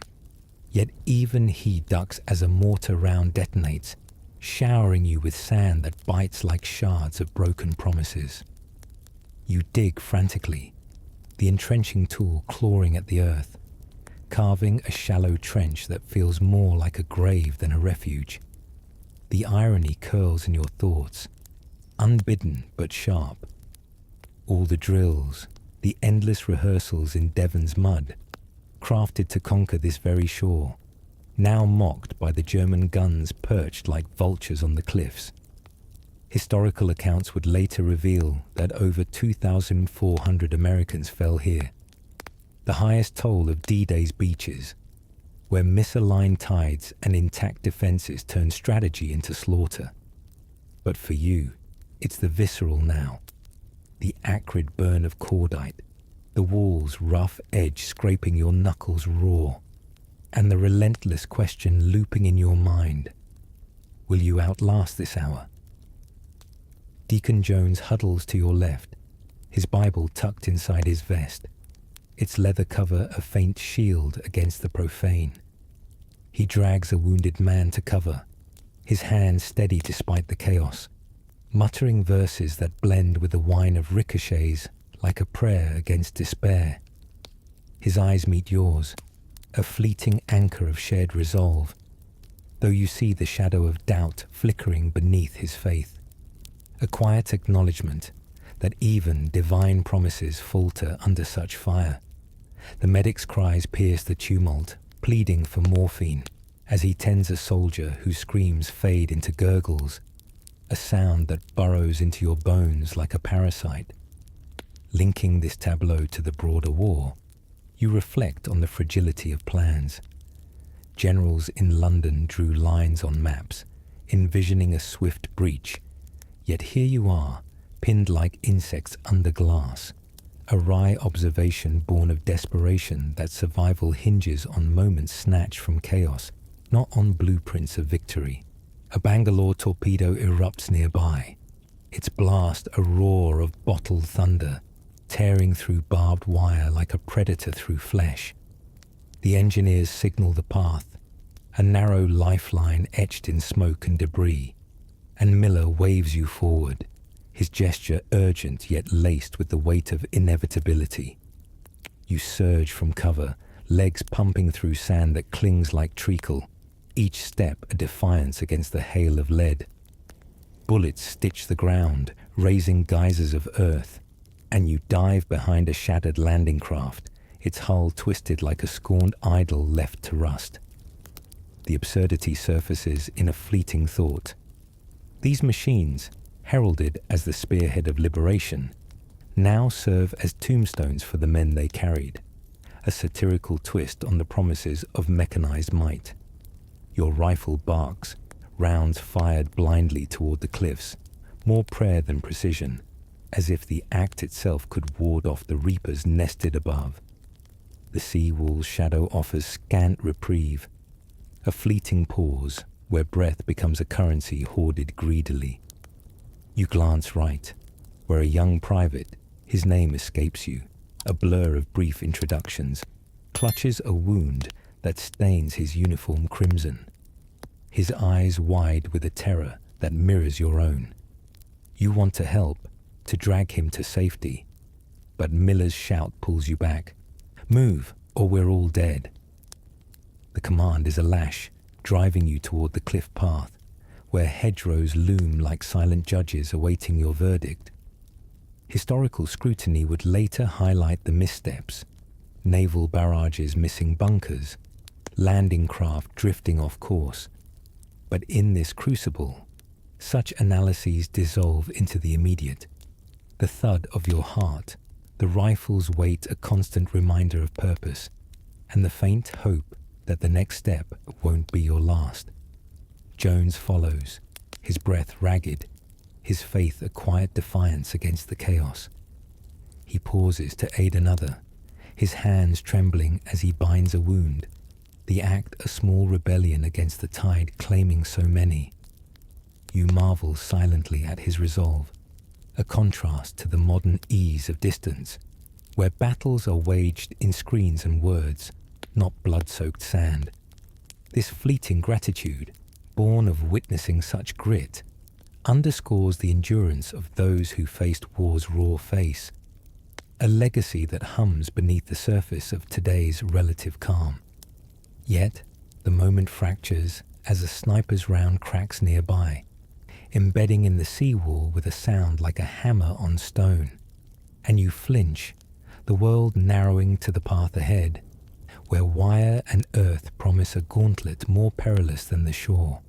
Yet even he ducks as a mortar round detonates, showering you with sand that bites like shards of broken promises. You dig frantically, the entrenching tool clawing at the earth, carving a shallow trench that feels more like a grave than a refuge. The irony curls in your thoughts, unbidden but sharp. All the drills, the endless rehearsals in Devon's mud, crafted to conquer this very shore, now mocked by the German guns perched like vultures on the cliffs. Historical accounts would later reveal that over 2,400 Americans fell here, the highest toll of D-Day's beaches, where misaligned tides and intact defenses turned strategy into slaughter. But for you, it's the visceral now, the acrid burn of cordite, the wall's rough edge scraping your knuckles raw, and the relentless question looping in your mind, will you outlast this hour? Deacon Jones huddles to your left, his Bible tucked inside his vest, its leather cover a faint shield against the profane. He drags a wounded man to cover, his hand steady despite the chaos. muttering verses that blend with the whine of ricochets like a prayer against despair. His eyes meet yours, a fleeting anchor of shared resolve, though you see the shadow of doubt flickering beneath his faith. A quiet acknowledgement that even divine promises falter under such fire. The medic's cries pierce the tumult, pleading for morphine, as he tends a soldier whose screams fade into gurgles, a sound that burrows into your bones like a parasite. Linking this tableau to the broader war, you reflect on the fragility of plans. Generals in London drew lines on maps, envisioning a swift breach, yet here you are, pinned like insects under glass, a wry observation born of desperation that survival hinges on moments snatched from chaos, not on blueprints of victory. A Bangalore torpedo erupts nearby, its blast a roar of bottled thunder, tearing through barbed wire like a predator through flesh. The engineers signal the path, a narrow lifeline etched in smoke and debris, and Miller waves you forward, his gesture urgent yet laced with the weight of inevitability. You surge from cover, legs pumping through sand that clings like treacle, each step a defiance against the hail of lead. Bullets stitch the ground, raising geysers of earth, and you dive behind a shattered landing craft, its hull twisted like a scorned idol left to rust. The absurdity surfaces in a fleeting thought. These machines, heralded as the spearhead of liberation, now serve as tombstones for the men they carried, a satirical twist on the promises of mechanized might. Your rifle barks, rounds fired blindly toward the cliffs, more prayer than precision, as if the act itself could ward off the reapers nested above. The sea wall's shadow offers scant reprieve, a fleeting pause where breath becomes a currency hoarded greedily. You glance right, where a young private, his name escapes you, a blur of brief introductions, clutches a wound that stains his uniform crimson, his eyes wide with a terror that mirrors your own. You want to help, to drag him to safety, but Miller's shout pulls you back. Move, or we're all dead. The command is a lash, driving you toward the cliff path, where hedgerows loom like silent judges awaiting your verdict. Historical scrutiny would later highlight the missteps, naval barrages missing bunkers, landing craft drifting off course. But in this crucible, such analyses dissolve into the immediate. The thud of your heart, the rifle's weight a constant reminder of purpose, and the faint hope that the next step won't be your last. Jones follows, his breath ragged, his faith a quiet defiance against the chaos. He pauses to aid another, his hands trembling as he binds a wound, the act a small rebellion against the tide claiming so many. You marvel silently at his resolve, a contrast to the modern ease of distance, where battles are waged in screens and words, not blood-soaked sand. This fleeting gratitude, born of witnessing such grit, underscores the endurance of those who faced war's raw face, a legacy that hums beneath the surface of today's relative calm. Yet, the moment fractures as a sniper's round cracks nearby, embedding in the seawall with a sound like a hammer on stone, and you flinch, the world narrowing to the path ahead, where wire and earth promise a gauntlet more perilous than the shore.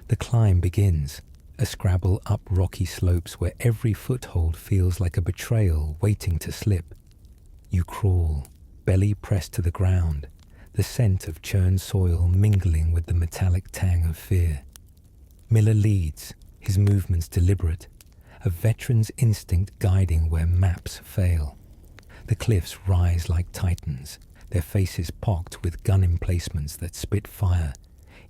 The climb begins, a scrabble up rocky slopes where every foothold feels like a betrayal waiting to slip. You crawl, belly pressed to the ground, the scent of churned soil mingling with the metallic tang of fear. Miller leads, his movements deliberate, a veteran's instinct guiding where maps fail. The cliffs rise like titans, their faces pocked with gun emplacements that spit fire,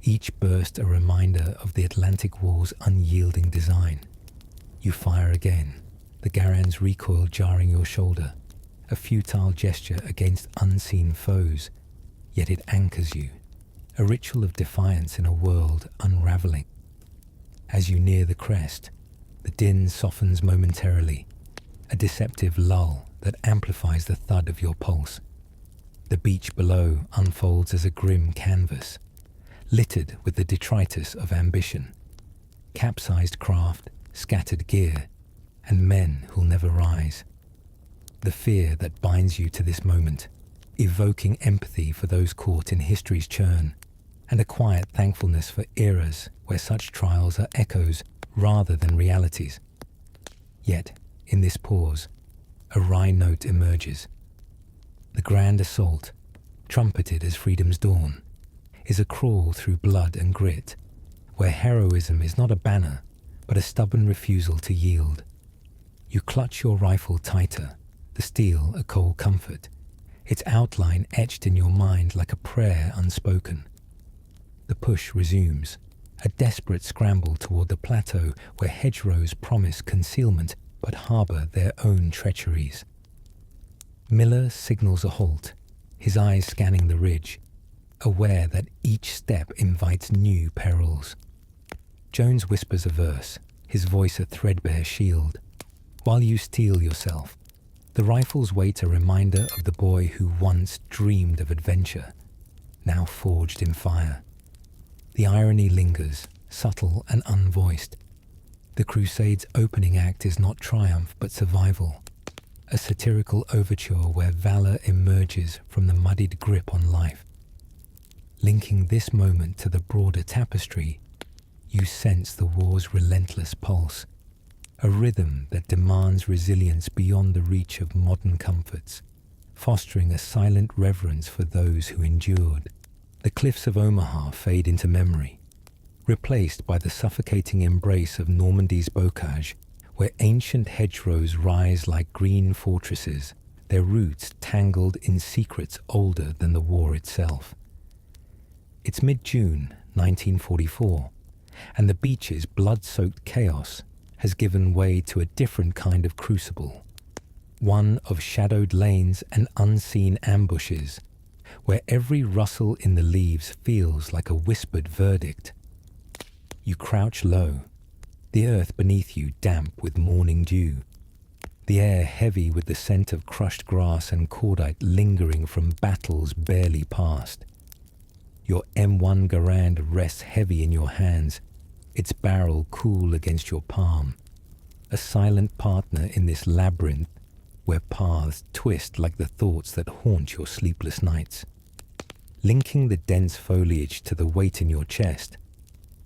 each burst a reminder of the Atlantic Wall's unyielding design. You fire again, the Garand's recoil jarring your shoulder, a futile gesture against unseen foes, yet it anchors you, a ritual of defiance in a world unraveling. As you near the crest, The din softens momentarily, a deceptive lull that amplifies the thud of your pulse. The beach below unfolds as a grim canvas, littered with the detritus of ambition, capsized craft, scattered gear, and men who'll never rise. The fear that binds you to this moment, evoking empathy for those caught in history's churn, and a quiet thankfulness for eras where such trials are echoes rather than realities. Yet, in this pause, a wry note emerges. The grand assault, trumpeted as freedom's dawn, is a crawl through blood and grit, where heroism is not a banner, but a stubborn refusal to yield. You clutch your rifle tighter, the steel a cold comfort, its outline etched in your mind like a prayer unspoken. The push resumes, a desperate scramble toward the plateau where hedgerows promise concealment but harbour their own treacheries. Miller signals a halt, his eyes scanning the ridge, aware that each step invites new perils. Jones whispers a verse, his voice a threadbare shield. While you steel yourself, the rifles wait a reminder of the boy who once dreamed of adventure, now forged in fire. The irony lingers, subtle and unvoiced. The Crusade's opening act is not triumph but survival, a satirical overture where valor emerges from the muddied grip on life. Linking this moment to the broader tapestry, you sense the war's relentless pulse, a rhythm that demands resilience beyond the reach of modern comforts, fostering a silent reverence for those who endured. The cliffs of Omaha fade into memory, replaced by the suffocating embrace of Normandy's bocage, where ancient hedgerows rise like green fortresses, their roots tangled in secrets older than the war itself. It's mid-June 1944, and the beach's blood-soaked chaos has given way to a different kind of crucible, one of shadowed lanes and unseen ambushes, where every rustle in the leaves feels like a whispered verdict. You crouch low, the earth beneath you damp with morning dew, the air heavy with the scent of crushed grass and cordite lingering from battles barely past. Your M1 Garand rests heavy in your hands, its barrel cool against your palm, a silent partner in this labyrinth where paths twist like the thoughts that haunt your sleepless nights. Linking the dense foliage to the weight in your chest,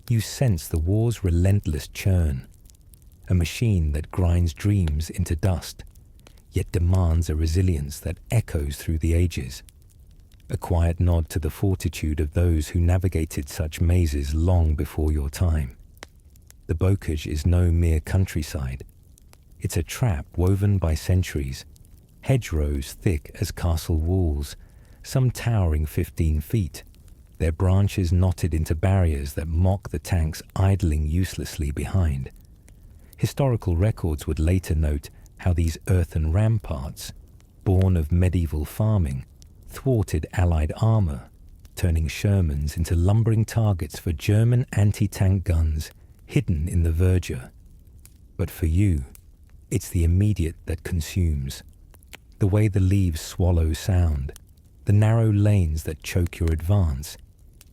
you sense the war's relentless churn, a machine that grinds dreams into dust, yet demands a resilience that echoes through the ages. A quiet nod to the fortitude of those who navigated such mazes long before your time. The bocage is no mere countryside. It's a trap woven by centuries, hedgerows thick as castle walls, some towering 15 feet, their branches knotted into barriers that mock the tanks idling uselessly behind. Historical records would later note how these earthen ramparts, born of medieval farming, thwarted Allied armor, turning Shermans into lumbering targets for German anti-tank guns hidden in the verdure. But for you, it's the immediate that consumes. The way the leaves swallow sound, the narrow lanes that choke your advance,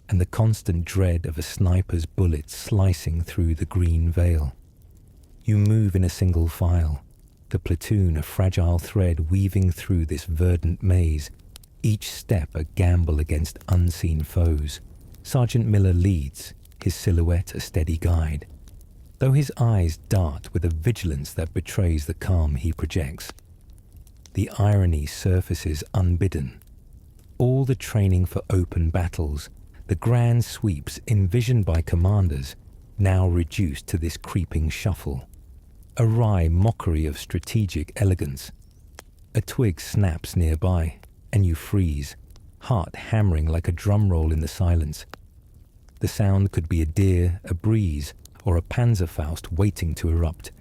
and the constant dread of a sniper's bullet slicing through the green veil. You move in a single file, the platoon a fragile thread weaving through this verdant maze, each step a gamble against unseen foes. Sergeant Miller leads, his silhouette a steady guide, though his eyes dart with a vigilance that betrays the calm he projects. The irony surfaces unbidden. All the training for open battles, the grand sweeps envisioned by commanders, now reduced to this creeping shuffle. A wry mockery of strategic elegance. A twig snaps nearby, and you freeze, heart hammering like a drum roll in the silence. The sound could be a deer, a breeze, or a Panzerfaust waiting to erupt.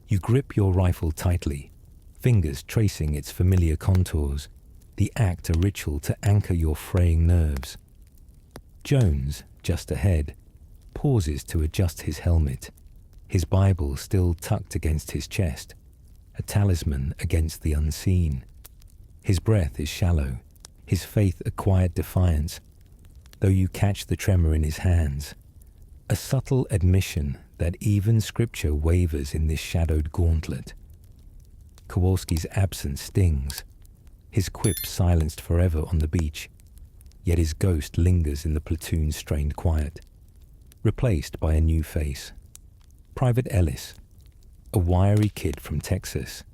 You grip your rifle tightly, fingers tracing its familiar contours, the act a ritual to anchor your fraying nerves. Jones, just ahead, pauses to adjust his helmet, his Bible still tucked against his chest, a talisman against the unseen. His breath is shallow, his faith a quiet defiance, though you catch the tremor in his hands, a subtle admission that even scripture wavers in this shadowed gauntlet. Kowalski's absence stings, his quip silenced forever on the beach, yet his ghost lingers in the platoon's strained quiet, replaced by a new face. Private Ellis, a wiry kid from Texas,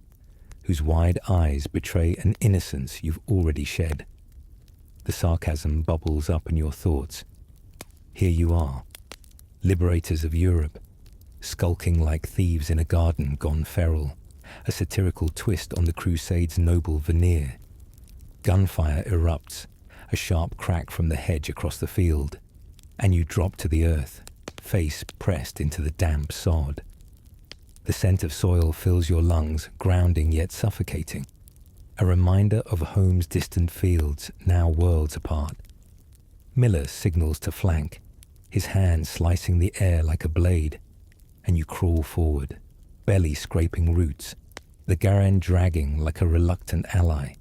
whose wide eyes betray an innocence you've already shed. The sarcasm bubbles up in your thoughts. Here you are, liberators of Europe, skulking like thieves in a garden gone feral, a satirical twist on the Crusade's noble veneer. Gunfire erupts, a sharp crack from the hedge across the field, and you drop to the earth, face pressed into the damp sod. The scent of soil fills your lungs, grounding yet suffocating, a reminder of home's distant fields now worlds apart. Miller signals to flank, his hand slicing the air like a blade, and you crawl forward, belly scraping roots, the Garand dragging like a reluctant ally.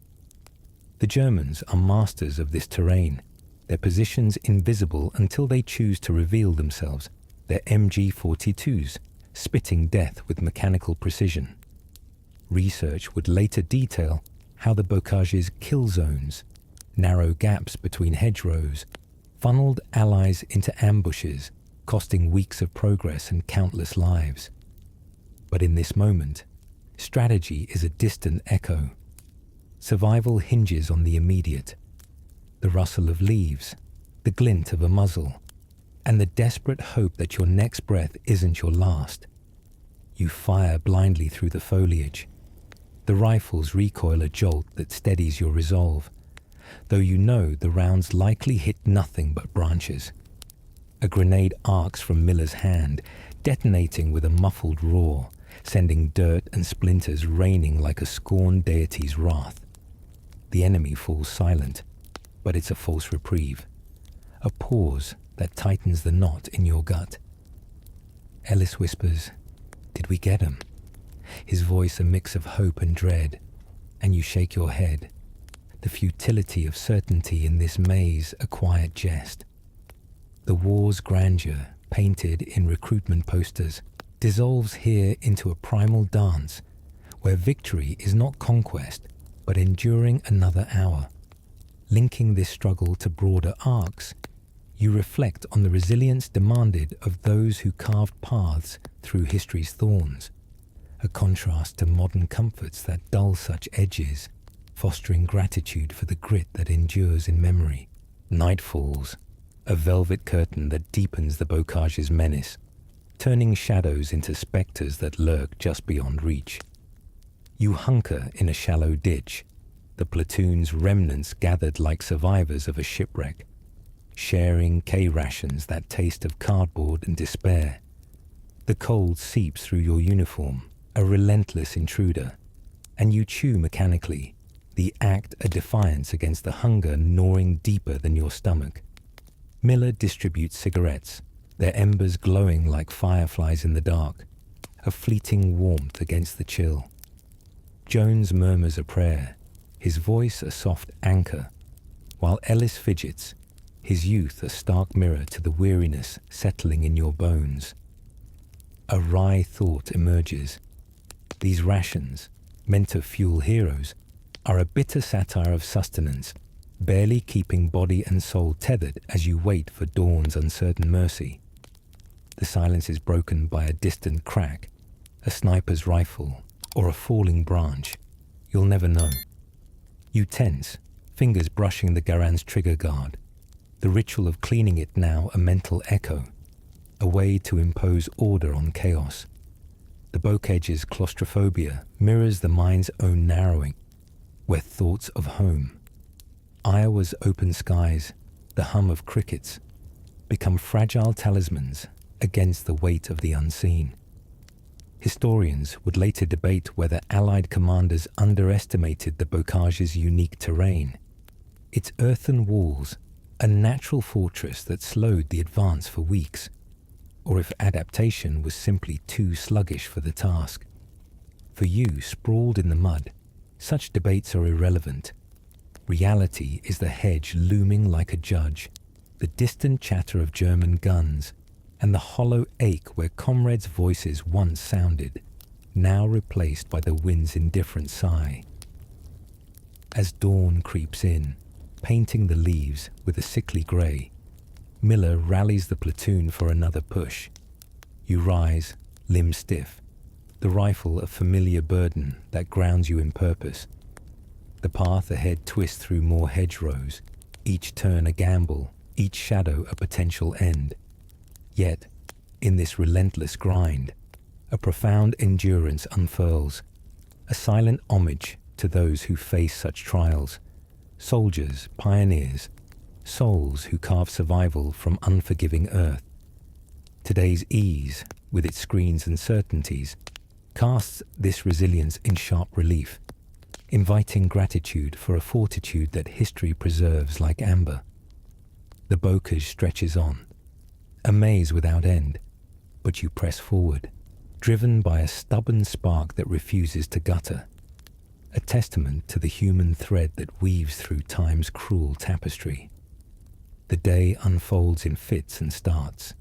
The Germans are masters of this terrain, their positions invisible until they choose to reveal themselves, their MG-42s, spitting death with mechanical precision. Research would later detail how the Bocage's kill zones, narrow gaps between hedgerows, funneled allies into ambushes, costing weeks of progress and countless lives. But in this moment, strategy is a distant echo. Survival hinges on the immediate, the rustle of leaves, the glint of a muzzle, and the desperate hope that your next breath isn't your last. You fire blindly through the foliage. The rifle's recoil a jolt that steadies your resolve, though you know the rounds likely hit nothing but branches. A grenade arcs from Miller's hand, detonating with a muffled roar, sending dirt and splinters raining like a scorned deity's wrath. The enemy falls silent, but it's a false reprieve, a pause that tightens the knot in your gut. Ellis whispers, "Did we get him?" His voice a mix of hope and dread, and you shake your head. The futility of certainty in this maze a quiet jest. The war's grandeur, painted in recruitment posters, dissolves here into a primal dance, where victory is not conquest, but enduring another hour. Linking this struggle to broader arcs, you reflect on the resilience demanded of those who carved paths through history's thorns, a contrast to modern comforts that dull such edges, fostering gratitude for the grit that endures in memory. Night falls, a velvet curtain that deepens the Bocage's menace, turning shadows into spectres that lurk just beyond reach. You hunker in a shallow ditch, the platoon's remnants gathered like survivors of a shipwreck, sharing K-rations that taste of cardboard and despair. The cold seeps through your uniform, a relentless intruder, and you chew mechanically, the act a defiance against the hunger gnawing deeper than your stomach. Miller distributes cigarettes, their embers glowing like fireflies in the dark, a fleeting warmth against the chill. Jones murmurs a prayer, his voice a soft anchor, while Ellis fidgets, his youth a stark mirror to the weariness settling in your bones. A wry thought emerges. These rations, meant to fuel heroes, are a bitter satire of sustenance, barely keeping body and soul tethered as you wait for dawn's uncertain mercy. The silence is broken by a distant crack, a sniper's rifle, or a falling branch. You'll never know. You tense, fingers brushing the Garand's trigger guard, the ritual of cleaning it now a mental echo, a way to impose order on chaos. The Bocage's claustrophobia mirrors the mind's own narrowing, where thoughts of home, Iowa's open skies, the hum of crickets, become fragile talismans against the weight of the unseen. Historians would later debate whether Allied commanders underestimated the Bocage's unique terrain. Its earthen walls, a natural fortress that slowed the advance for weeks, or if adaptation was simply too sluggish for the task. For you, sprawled in the mud, such debates are irrelevant. Reality is the hedge looming like a judge, the distant chatter of German guns, and the hollow ache where comrades' voices once sounded, now replaced by the wind's indifferent sigh. As dawn creeps in, painting the leaves with a sickly grey, Miller rallies the platoon for another push. You rise, limbs stiff, the rifle a familiar burden that grounds you in purpose. The path ahead twists through more hedgerows, each turn a gamble, each shadow a potential end. Yet, in this relentless grind, a profound endurance unfurls, a silent homage to those who face such trials, soldiers, pioneers, souls who carve survival from unforgiving earth. Today's ease, with its screens and certainties, casts this resilience in sharp relief, inviting gratitude for a fortitude that history preserves like amber. The bocage stretches on, a maze without end, but you press forward, driven by a stubborn spark that refuses to gutter, a testament to the human thread that weaves through time's cruel tapestry. The day unfolds in fits and starts,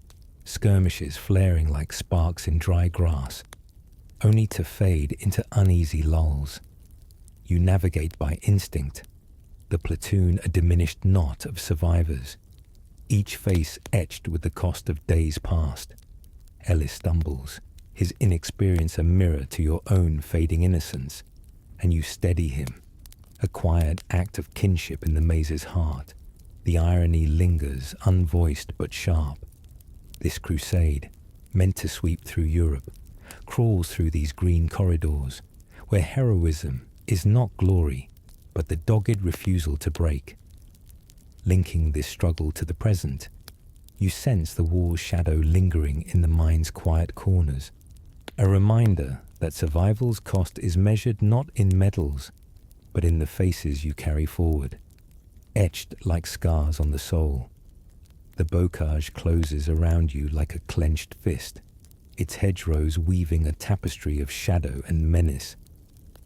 skirmishes flaring like sparks in dry grass, only to fade into uneasy lulls. You navigate by instinct, the platoon a diminished knot of survivors, each face etched with the cost of days past. Ellis stumbles, his inexperience a mirror to your own fading innocence, and you steady him, a quiet act of kinship in the maze's heart. The irony lingers, unvoiced but sharp. This crusade, meant to sweep through Europe, crawls through these green corridors, where heroism is not glory, but the dogged refusal to break. Linking this struggle to the present, you sense the war's shadow lingering in the mind's quiet corners, a reminder that survival's cost is measured not in medals, but in the faces you carry forward, etched like scars on the soul. The bocage closes around you like a clenched fist, its hedgerows weaving a tapestry of shadow and menace,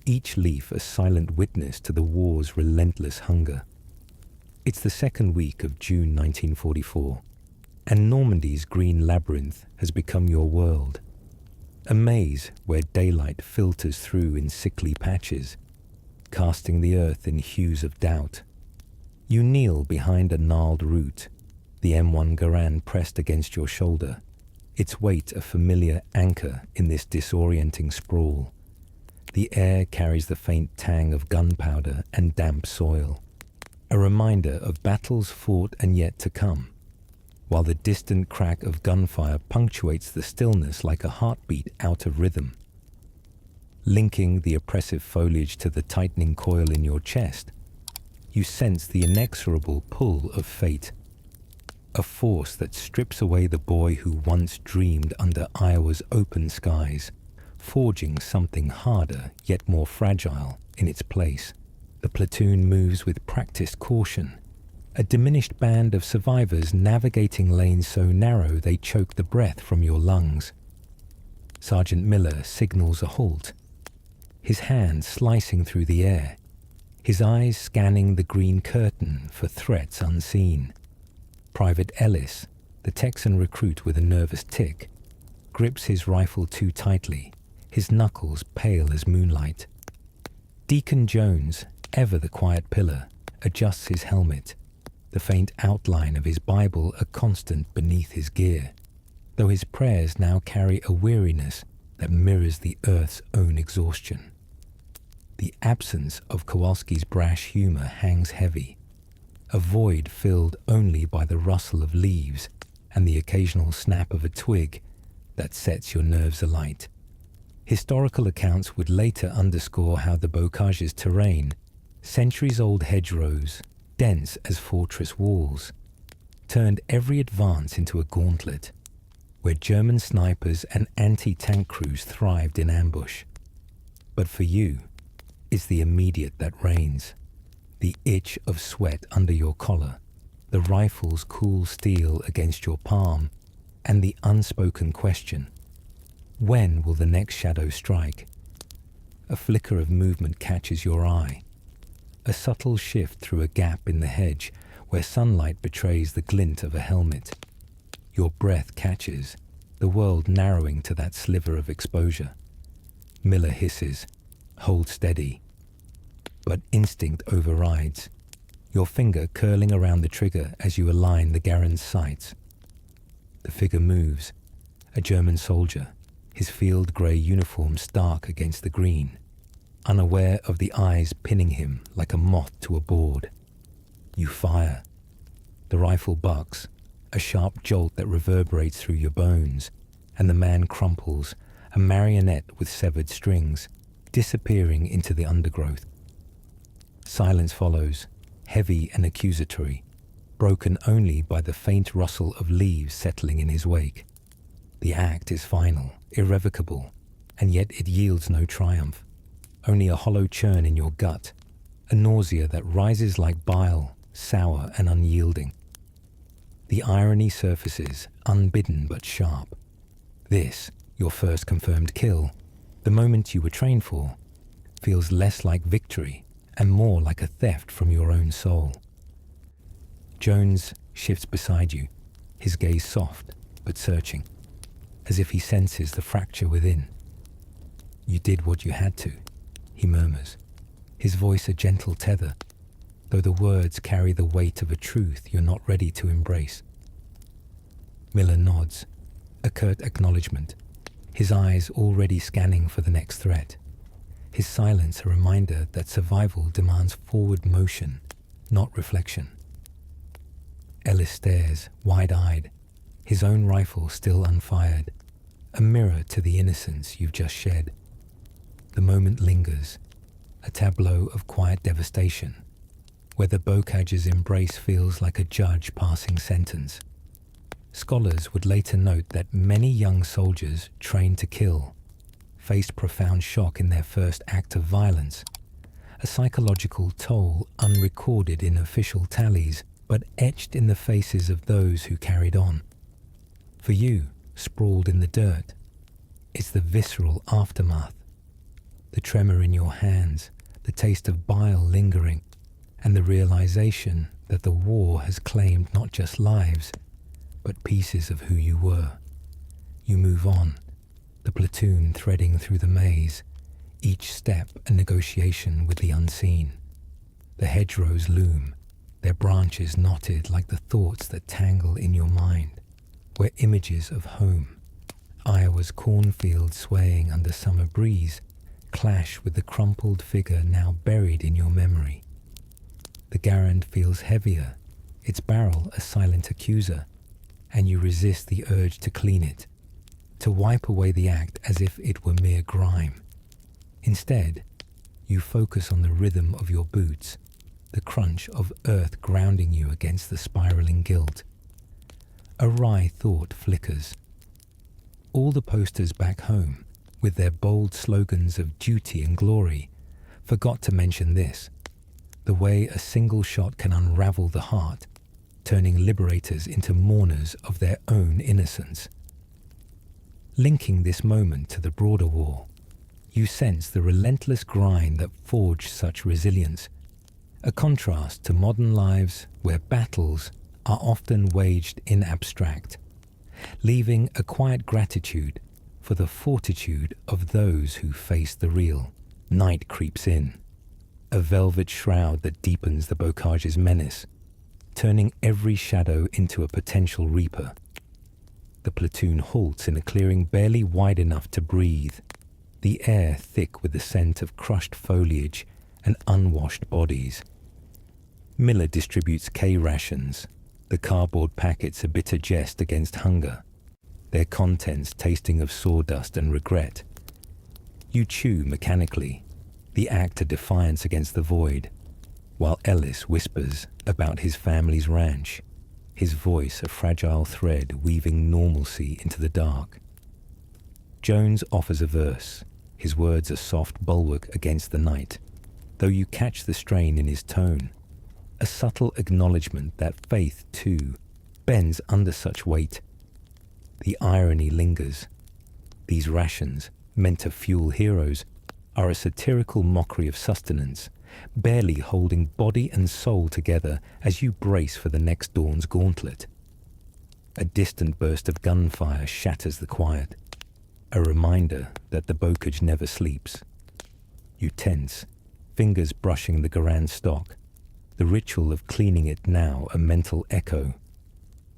each leaf a silent witness to the war's relentless hunger. It's the second week of June 1944, and Normandy's green labyrinth has become your world, a maze where daylight filters through in sickly patches, casting the earth in hues of doubt. You kneel behind a gnarled root, the M1 Garand pressed against your shoulder, its weight a familiar anchor in this disorienting sprawl. The air carries the faint tang of gunpowder and damp soil, a reminder of battles fought and yet to come, while the distant crack of gunfire punctuates the stillness like a heartbeat out of rhythm. Linking the oppressive foliage to the tightening coil in your chest, you sense the inexorable pull of fate, a force that strips away the boy who once dreamed under Iowa's open skies, forging something harder yet more fragile in its place. The platoon moves with practiced caution, a diminished band of survivors navigating lanes so narrow they choke the breath from your lungs. Sergeant Miller signals a halt, his hand slicing through the air, his eyes scanning the green curtain for threats unseen. Private Ellis, the Texan recruit with a nervous tic, grips his rifle too tightly, his knuckles pale as moonlight. Deacon Jones, ever the quiet pillar, adjusts his helmet, the faint outline of his Bible a constant beneath his gear, though his prayers now carry a weariness that mirrors the earth's own exhaustion. The absence of Kowalski's brash humor hangs heavy, a void filled only by the rustle of leaves and the occasional snap of a twig that sets your nerves alight. Historical accounts would later underscore how the bocage's terrain, centuries-old hedgerows, dense as fortress walls, turned every advance into a gauntlet, where German snipers and anti-tank crews thrived in ambush. But for you, it's the immediate that reigns, the itch of sweat under your collar, the rifle's cool steel against your palm, and the unspoken question, when will the next shadow strike? A flicker of movement catches your eye, a subtle shift through a gap in the hedge where sunlight betrays the glint of a helmet. Your breath catches, the world narrowing to that sliver of exposure. Miller hisses, hold steady. But instinct overrides, your finger curling around the trigger as you align the Garand's sights. The figure moves, a German soldier, his field grey uniform stark against the green, unaware of the eyes pinning him like a moth to a board. You fire. The rifle bucks, a sharp jolt that reverberates through your bones, and the man crumples, a marionette with severed strings, disappearing into the undergrowth. Silence follows, heavy and accusatory, broken only by the faint rustle of leaves settling in his wake. The act is final, irrevocable, and yet it yields no triumph, only a hollow churn in your gut, a nausea that rises like bile, sour and unyielding. The irony surfaces, unbidden but sharp. This, your first confirmed kill, the moment you were trained for, feels less like victory and more like a theft from your own soul. Jones shifts beside you, his gaze soft but searching, as if he senses the fracture within. You did what you had to, he murmurs, his voice a gentle tether, though the words carry the weight of a truth you're not ready to embrace. Miller nods, a curt acknowledgement, his eyes already scanning for the next threat. His silence a reminder that survival demands forward motion, not reflection. Ellis stares, wide-eyed, his own rifle still unfired, a mirror to the innocence you've just shed. The moment lingers, a tableau of quiet devastation, where the Bocage's embrace feels like a judge passing sentence. Scholars would later note that many young soldiers trained to kill faced profound shock in their first act of violence, a psychological toll unrecorded in official tallies but etched in the faces of those who carried on. For you, sprawled in the dirt, it's the visceral aftermath, the tremor in your hands, the taste of bile lingering, and the realization that the war has claimed not just lives, but pieces of who you were. You move on, the platoon threading through the maze, each step a negotiation with the unseen. The hedgerows loom, their branches knotted like the thoughts that tangle in your mind, where images of home, Iowa's cornfield swaying under summer breeze, clash with the crumpled figure now buried in your memory. The Garand feels heavier, its barrel a silent accuser, and you resist the urge to clean it, to wipe away the act as if it were mere grime. Instead, you focus on the rhythm of your boots, the crunch of earth grounding you against the spiraling gilt. A wry thought flickers. All the posters back home, with their bold slogans of duty and glory, forgot to mention this, the way a single shot can unravel the heart, turning liberators into mourners of their own innocence. Linking this moment to the broader war, you sense the relentless grind that forged such resilience, a contrast to modern lives where battles are often waged in abstract, leaving a quiet gratitude for the fortitude of those who face the real. Night creeps in, a velvet shroud that deepens the Bocage's menace, turning every shadow into a potential reaper. The platoon halts in a clearing barely wide enough to breathe, the air thick with the scent of crushed foliage and unwashed bodies. Miller distributes K-rations, the cardboard packets a bitter jest against hunger, their contents tasting of sawdust and regret. You chew mechanically, the act a defiance against the void, while Ellis whispers about his family's ranch, his voice a fragile thread weaving normalcy into the dark. Jones offers a verse, his words a soft bulwark against the night, though you catch the strain in his tone, a subtle acknowledgement that faith, too, bends under such weight. The irony lingers. These rations, meant to fuel heroes, are a satirical mockery of sustenance, barely holding body and soul together as you brace for the next dawn's gauntlet. A distant burst of gunfire shatters the quiet, a reminder that the bocage never sleeps. You tense, fingers brushing the Garand stock, the ritual of cleaning it now a mental echo,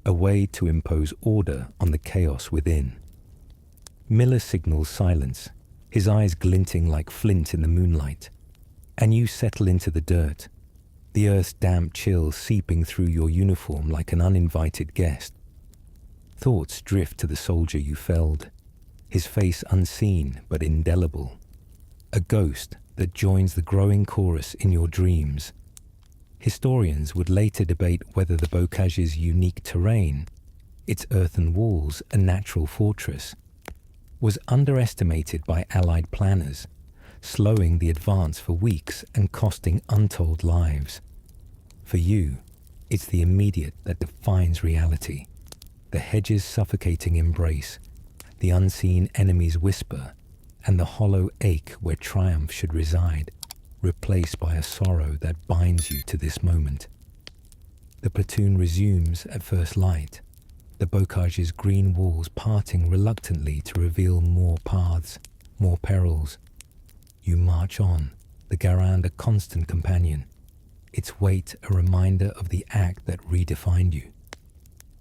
a way to impose order on the chaos within. Miller signals silence, his eyes glinting like flint in the moonlight, and you settle into the dirt, the earth's damp chill seeping through your uniform like an uninvited guest. Thoughts drift to the soldier you felled, his face unseen but indelible, a ghost that joins the growing chorus in your dreams. Historians would later debate whether the bocage's unique terrain, its earthen walls a natural fortress, was underestimated by Allied planners, slowing the advance for weeks and costing untold lives. For you, it's the immediate that defines reality. The hedge's suffocating embrace, the unseen enemy's whisper, and the hollow ache where triumph should reside, replaced by a sorrow that binds you to this moment. The platoon resumes at first light, the bocage's green walls parting reluctantly to reveal more paths, more perils. You march on, the Garand a constant companion, its weight a reminder of the act that redefined you.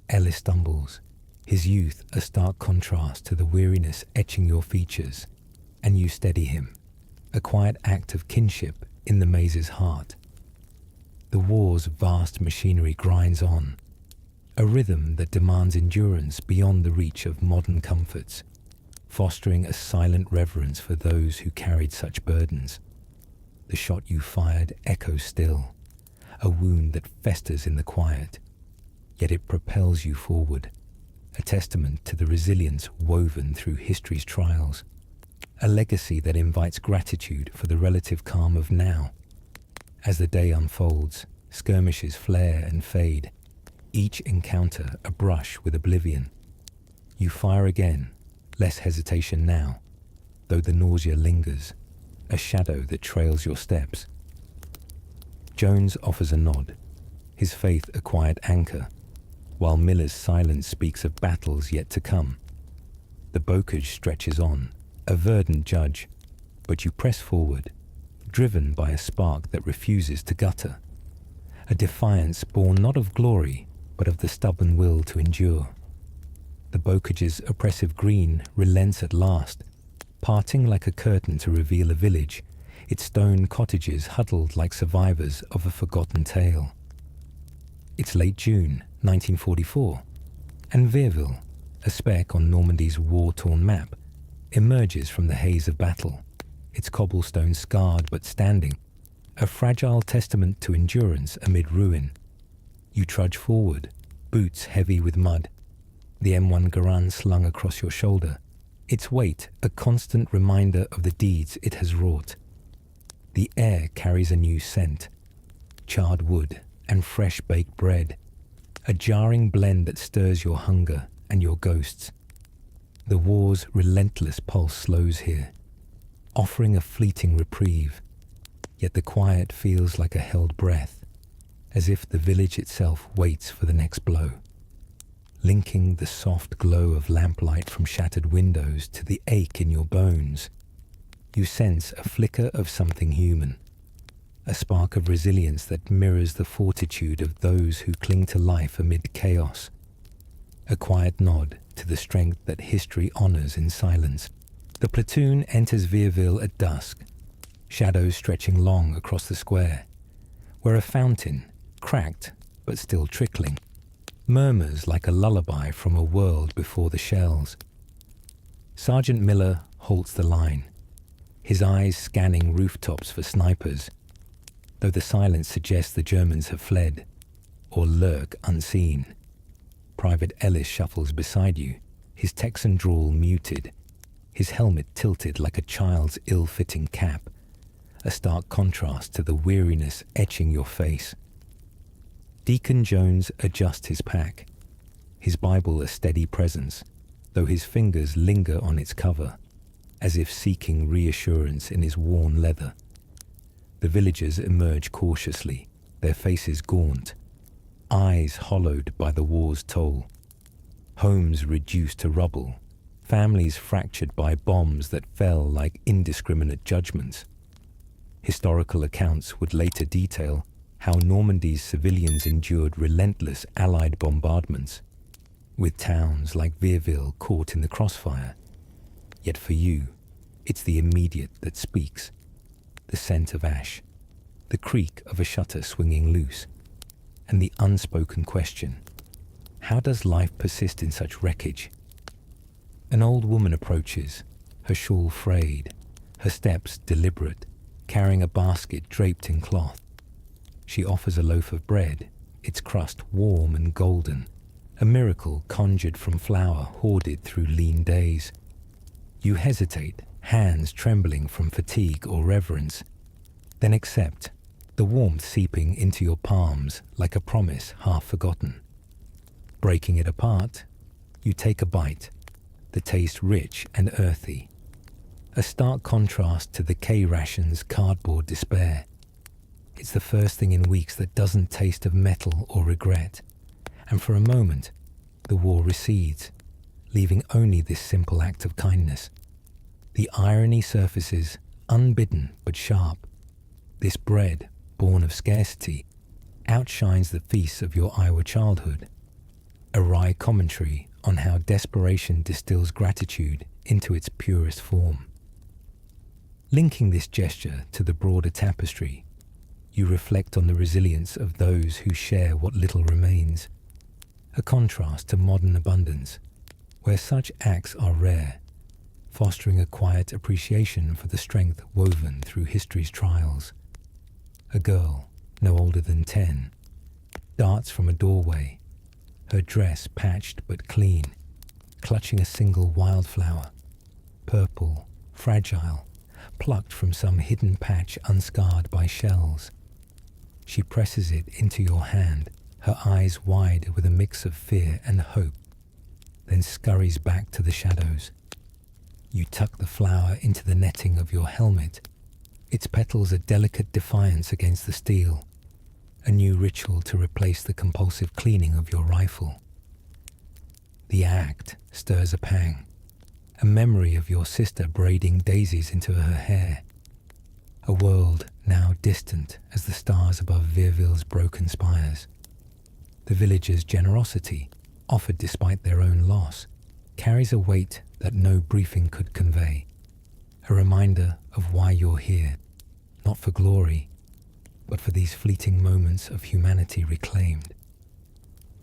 Ellis stumbles, his youth a stark contrast to the weariness etching your features, and you steady him, a quiet act of kinship in the maze's heart. The war's vast machinery grinds on, a rhythm that demands endurance beyond the reach of modern comforts, fostering a silent reverence for those who carried such burdens. The shot you fired echoes still, a wound that festers in the quiet, yet it propels you forward, a testament to the resilience woven through history's trials, a legacy that invites gratitude for the relative calm of now. As the day unfolds, skirmishes flare and fade, each encounter a brush with oblivion. You fire again, less hesitation now, though the nausea lingers, a shadow that trails your steps. Jones offers a nod, his faith a quiet anchor, while Miller's silence speaks of battles yet to come. The bocage stretches on, a verdant judge, but you press forward, driven by a spark that refuses to gutter, a defiance born not of glory, but of the stubborn will to endure. The bocage's oppressive green relents at last, parting like a curtain to reveal a village, its stone cottages huddled like survivors of a forgotten tale. It's late June, 1944, and Vierville, a speck on Normandy's war-torn map, emerges from the haze of battle, its cobblestones scarred but standing, a fragile testament to endurance amid ruin. You trudge forward, boots heavy with mud, the M1 Garand slung across your shoulder, its weight a constant reminder of the deeds it has wrought. The air carries a new scent, charred wood and fresh baked bread, a jarring blend that stirs your hunger and your ghosts. The war's relentless pulse slows here, offering a fleeting reprieve, yet the quiet feels like a held breath, as if the village itself waits for the next blow. Linking the soft glow of lamplight from shattered windows to the ache in your bones, you sense a flicker of something human, a spark of resilience that mirrors the fortitude of those who cling to life amid chaos, a quiet nod to the strength that history honors in silence. The platoon enters Vierville at dusk, shadows stretching long across the square, where a fountain, cracked but still trickling, murmurs like a lullaby from a world before the shells. Sergeant Miller halts the line, his eyes scanning rooftops for snipers, though the silence suggests the Germans have fled, or lurk unseen. Private Ellis shuffles beside you, his Texan drawl muted, his helmet tilted like a child's ill-fitting cap, a stark contrast to the weariness etching your face. Deacon Jones adjusts his pack, his Bible a steady presence, though his fingers linger on its cover, as if seeking reassurance in his worn leather. The villagers emerge cautiously, their faces gaunt, eyes hollowed by the war's toll. Homes reduced to rubble, families fractured by bombs that fell like indiscriminate judgments. Historical accounts would later detail how Normandy's civilians endured relentless Allied bombardments, with towns like Virville caught in the crossfire. Yet for you, it's the immediate that speaks. The scent of ash, the creak of a shutter swinging loose, and the unspoken question, how does life persist in such wreckage? An old woman approaches, her shawl frayed, her steps deliberate, carrying a basket draped in cloth. She offers a loaf of bread, its crust warm and golden, a miracle conjured from flour hoarded through lean days. You hesitate, hands trembling from fatigue or reverence, then accept, the warmth seeping into your palms like a promise half forgotten. Breaking it apart, you take a bite, the taste rich and earthy, a stark contrast to the K-ration's cardboard despair. It's the first thing in weeks that doesn't taste of metal or regret, and for a moment, the war recedes, leaving only this simple act of kindness. The irony surfaces, unbidden but sharp. This bread, born of scarcity, outshines the feasts of your Iowa childhood, a wry commentary on how desperation distills gratitude into its purest form. Linking this gesture to the broader tapestry, you reflect on the resilience of those who share what little remains, a contrast to modern abundance, where such acts are rare, fostering a quiet appreciation for the strength woven through history's trials. A girl, no older than 10, darts from a doorway, her dress patched but clean, clutching a single wildflower, purple, fragile, plucked from some hidden patch unscarred by shells. She presses it into your hand, her eyes wide with a mix of fear and hope, then scurries back to the shadows. You tuck the flower into the netting of your helmet, its petals a delicate defiance against the steel, a new ritual to replace the compulsive cleaning of your rifle. The act stirs a pang, a memory of your sister braiding daisies into her hair, a world now distant as the stars above Virville's broken spires. The villagers' generosity, offered despite their own loss, carries a weight that no briefing could convey, a reminder of why you're here, not for glory, but for these fleeting moments of humanity reclaimed.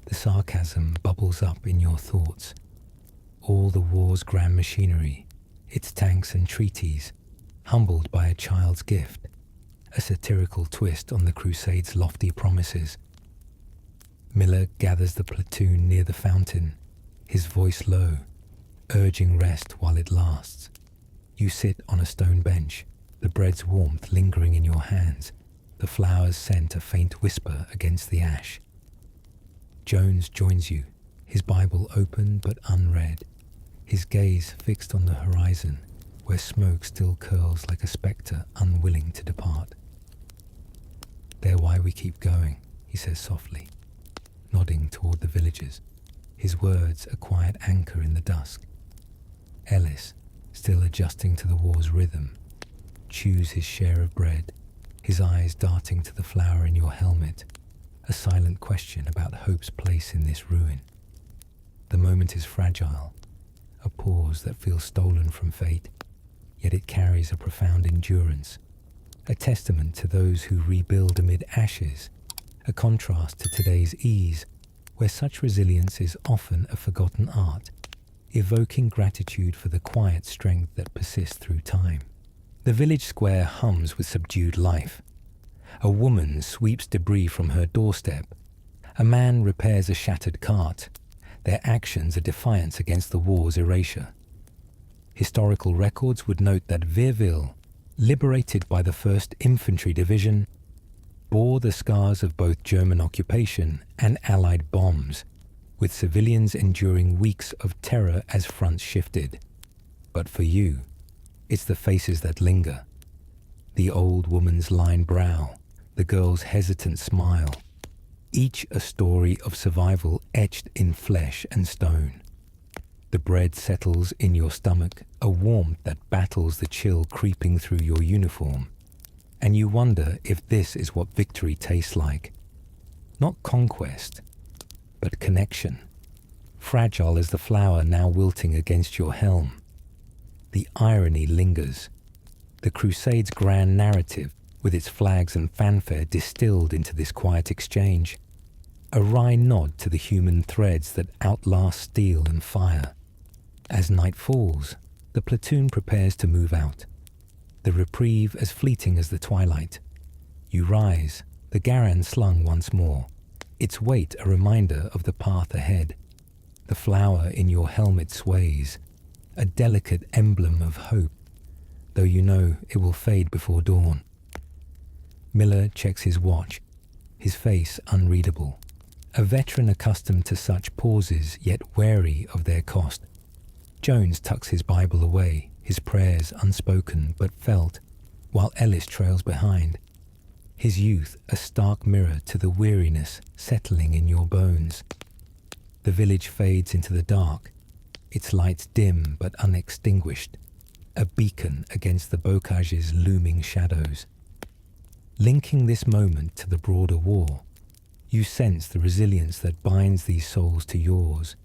The sarcasm bubbles up in your thoughts. All the war's grand machinery, its tanks and treaties, humbled by a child's gift, a satirical twist on the Crusade's lofty promises. Miller gathers the platoon near the fountain, his voice low, urging rest while it lasts. You sit on a stone bench, the bread's warmth lingering in your hands, the flowers scent a faint whisper against the ash. Jones joins you, his Bible open but unread, his gaze fixed on the horizon, where smoke still curls like a spectre unwilling to depart. "They're why we keep going," he says softly, nodding toward the villagers, his words a quiet anchor in the dusk. Ellis, still adjusting to the war's rhythm, chews his share of bread, his eyes darting to the flower in your helmet, a silent question about hope's place in this ruin. The moment is fragile, a pause that feels stolen from fate, yet it carries a profound endurance, a testament to those who rebuild amid ashes, a contrast to today's ease, where such resilience is often a forgotten art, evoking gratitude for the quiet strength that persists through time. The village square hums with subdued life. A woman sweeps debris from her doorstep. A man repairs a shattered cart, their actions a defiance against the war's erasure. Historical records would note that Virville, liberated by the 1st Infantry Division, bore the scars of both German occupation and Allied bombs, with civilians enduring weeks of terror as fronts shifted. But for you, it's the faces that linger. The old woman's lined brow, the girl's hesitant smile, each a story of survival etched in flesh and stone. The bread settles in your stomach, a warmth that battles the chill creeping through your uniform. And you wonder if this is what victory tastes like. Not conquest, but connection. Fragile as the flower now wilting against your helm. The irony lingers. The Crusade's grand narrative, with its flags and fanfare distilled into this quiet exchange. A wry nod to the human threads that outlast steel and fire. As night falls, the platoon prepares to move out. The reprieve as fleeting as the twilight. You rise, the Garand slung once more, its weight a reminder of the path ahead. The flower in your helmet sways, a delicate emblem of hope, though you know it will fade before dawn. Miller checks his watch, his face unreadable. A veteran accustomed to such pauses, yet wary of their cost. Jones tucks his Bible away, his prayers unspoken but felt, while Ellis trails behind. His youth a stark mirror to the weariness settling in your bones. The village fades into the dark, its lights dim but unextinguished, a beacon against the bocage's looming shadows. Linking this moment to the broader war, you sense the resilience that binds these souls to yours,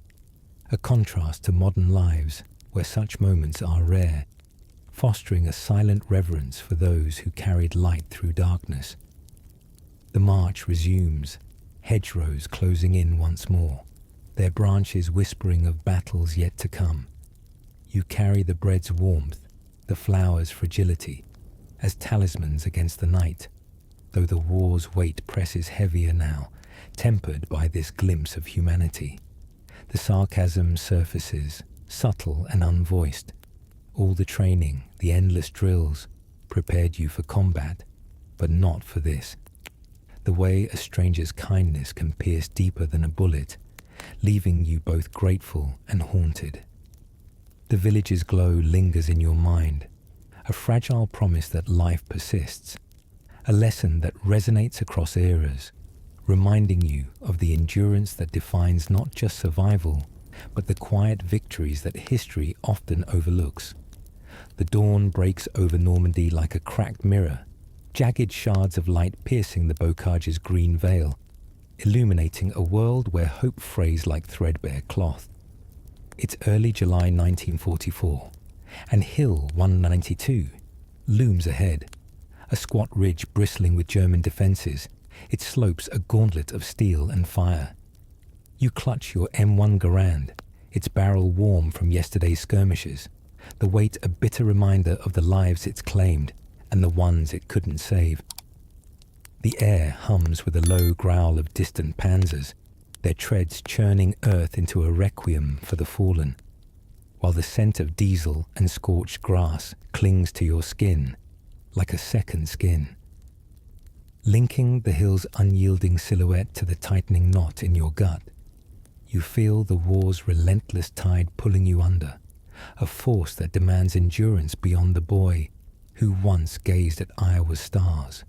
a contrast to modern lives where such moments are rare, fostering a silent reverence for those who carried light through darkness. The march resumes, hedgerows closing in once more, their branches whispering of battles yet to come. You carry the bread's warmth, the flower's fragility, as talismans against the night, though the war's weight presses heavier now, tempered by this glimpse of humanity. The sarcasm surfaces, subtle and unvoiced. All the training, the endless drills, prepared you for combat, but not for this. The way a stranger's kindness can pierce deeper than a bullet, leaving you both grateful and haunted. The village's glow lingers in your mind, a fragile promise that life persists, a lesson that resonates across eras, reminding you of the endurance that defines not just survival, but the quiet victories that history often overlooks. The dawn breaks over Normandy like a cracked mirror, jagged shards of light piercing the bocage's green veil, illuminating a world where hope frays like threadbare cloth. It's early July 1944, and Hill 192 looms ahead, a squat ridge bristling with German defences, its slopes a gauntlet of steel and fire. You clutch your M1 Garand, its barrel warm from yesterday's skirmishes, the weight a bitter reminder of the lives it's claimed and the ones it couldn't save. The air hums with a low growl of distant panzers, their treads churning earth into a requiem for the fallen, while the scent of diesel and scorched grass clings to your skin like a second skin. Linking the hill's unyielding silhouette to the tightening knot in your gut, you feel the war's relentless tide pulling you under, a force that demands endurance beyond the boy who once gazed at Iowa's stars,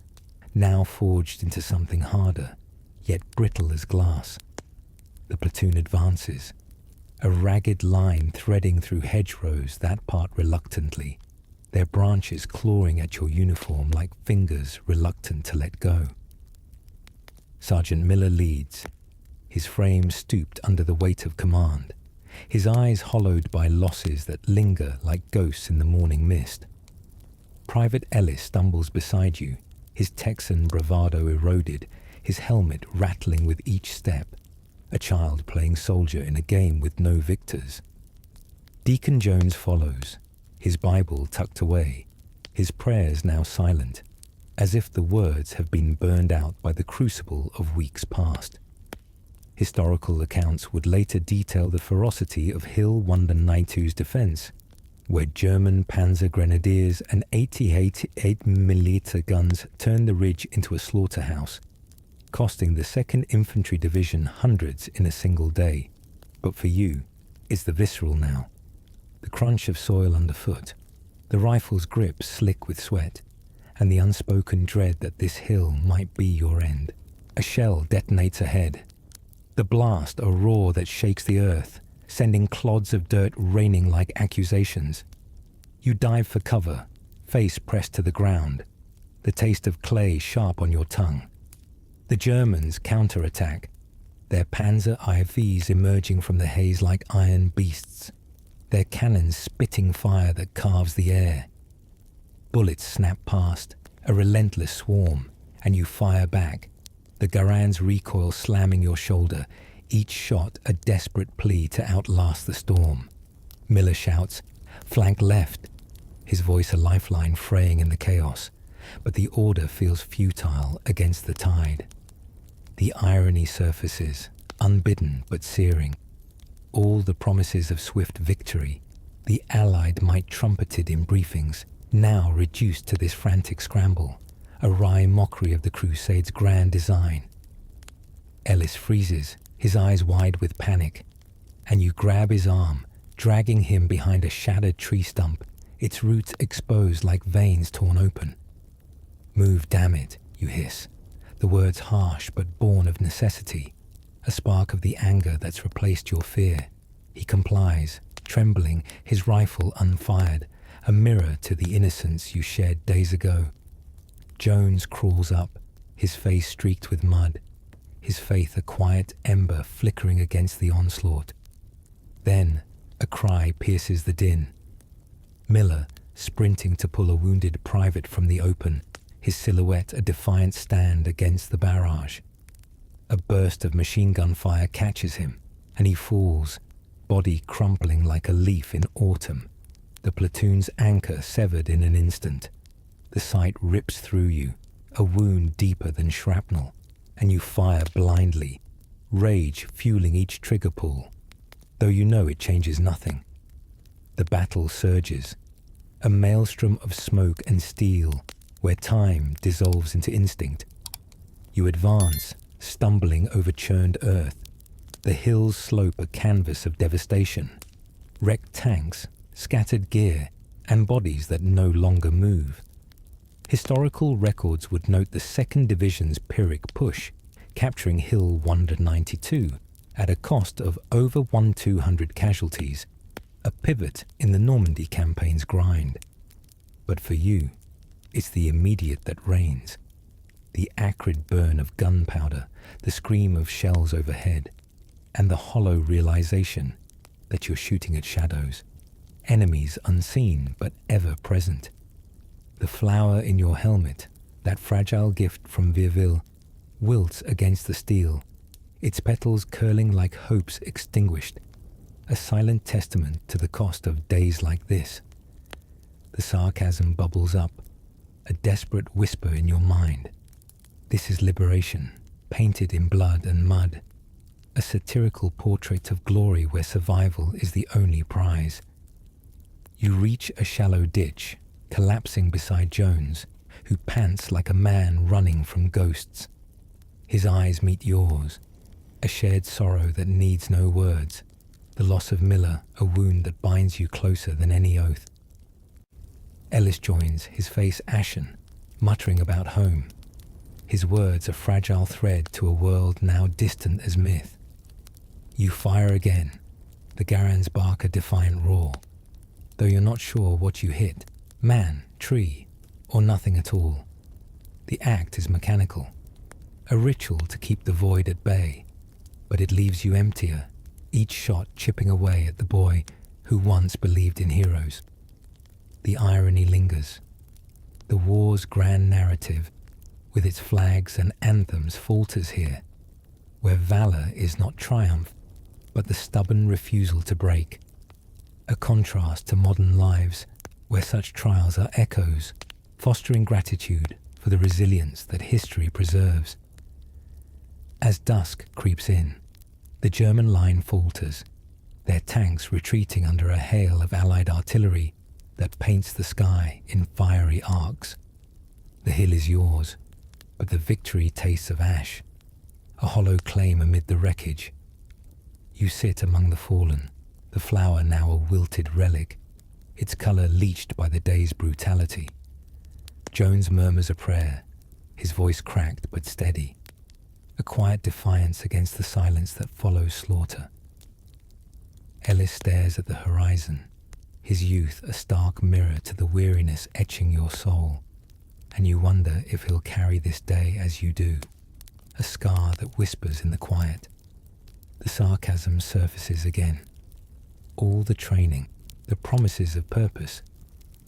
now forged into something harder, yet brittle as glass. The platoon advances, a ragged line threading through hedgerows that part reluctantly, their branches clawing at your uniform like fingers reluctant to let go. Sergeant Miller leads, his frame stooped under the weight of command, his eyes hollowed by losses that linger like ghosts in the morning mist. Private Ellis stumbles beside you, his Texan bravado eroded, his helmet rattling with each step, a child playing soldier in a game with no victors. Deacon Jones follows, his Bible tucked away, his prayers now silent, as if the words have been burned out by the crucible of weeks past. Historical accounts would later detail the ferocity of Hill 192's defense, where German Panzer Grenadiers and 88 8mm guns turned the ridge into a slaughterhouse, costing the 2nd Infantry Division hundreds in a single day. But for you, it's the visceral now. The crunch of soil underfoot, the rifle's grip slick with sweat, and the unspoken dread that this hill might be your end. A shell detonates ahead. The blast, a roar that shakes the earth, sending clods of dirt raining like accusations. You dive for cover, face pressed to the ground, the taste of clay sharp on your tongue. The Germans counterattack, their Panzer IVs emerging from the haze like iron beasts, their cannons spitting fire that carves the air. Bullets snap past, a relentless swarm, and you fire back, the Garand's recoil slamming your shoulder, each shot a desperate plea to outlast the storm. Miller shouts, "Flank left," his voice a lifeline fraying in the chaos, but the order feels futile against the tide. The irony surfaces, unbidden but searing. All the promises of swift victory, the Allied might trumpeted in briefings, now reduced to this frantic scramble, a wry mockery of the Crusade's grand design. Ellis freezes, his eyes wide with panic, and you grab his arm, dragging him behind a shattered tree stump, its roots exposed like veins torn open. "Move, damn it," you hiss, the words harsh but born of necessity, a spark of the anger that's replaced your fear. He complies, trembling, his rifle unfired, a mirror to the innocence you shared days ago. Jones crawls up, his face streaked with mud, his faith a quiet ember flickering against the onslaught. Then a cry pierces the din. Miller, sprinting to pull a wounded private from the open, his silhouette a defiant stand against the barrage. A burst of machine gun fire catches him, and he falls, body crumpling like a leaf in autumn, the platoon's anchor severed in an instant. The sight rips through you, a wound deeper than shrapnel, and you fire blindly, rage fueling each trigger pull, though you know it changes nothing. The battle surges, a maelstrom of smoke and steel, where time dissolves into instinct. You advance, stumbling over churned earth. The hills slope a canvas of devastation. Wrecked tanks, scattered gear, and bodies that no longer move. Historical records would note the 2nd Division's Pyrrhic push, capturing Hill 192 at a cost of over 1,200 casualties, a pivot in the Normandy campaign's grind. But for you, it's the immediate that reigns. The acrid burn of gunpowder, the scream of shells overhead, and the hollow realization that you're shooting at shadows, enemies unseen but ever present. The flower in your helmet, that fragile gift from Virville, wilts against the steel, its petals curling like hopes extinguished, a silent testament to the cost of days like this. The sarcasm bubbles up, a desperate whisper in your mind. This is liberation, painted in blood and mud, a satirical portrait of glory where survival is the only prize. You reach a shallow ditch, collapsing beside Jones, who pants like a man running from ghosts. His eyes meet yours, a shared sorrow that needs no words, the loss of Miller, a wound that binds you closer than any oath. Ellis joins, his face ashen, muttering about home. His words a fragile thread to a world now distant as myth. You fire again, the Garands bark a defiant roar, though you're not sure what you hit, man, tree, or nothing at all. The act is mechanical, a ritual to keep the void at bay, but it leaves you emptier, each shot chipping away at the boy who once believed in heroes. The irony lingers. The war's grand narrative, with its flags and anthems, falters here, where valor is not triumph, but the stubborn refusal to break. A contrast to modern lives, where such trials are echoes, fostering gratitude for the resilience that history preserves. As dusk creeps in, the German line falters, their tanks retreating under a hail of Allied artillery that paints the sky in fiery arcs. The hill is yours, but the victory tastes of ash, a hollow claim amid the wreckage. You sit among the fallen, the flower now a wilted relic, its colour leached by the day's brutality. Jones murmurs a prayer, his voice cracked but steady, a quiet defiance against the silence that follows slaughter. Ellis stares at the horizon, his youth a stark mirror to the weariness etching your soul, and you wonder if he'll carry this day as you do, a scar that whispers in the quiet. The sarcasm surfaces again. All the training, the promises of purpose,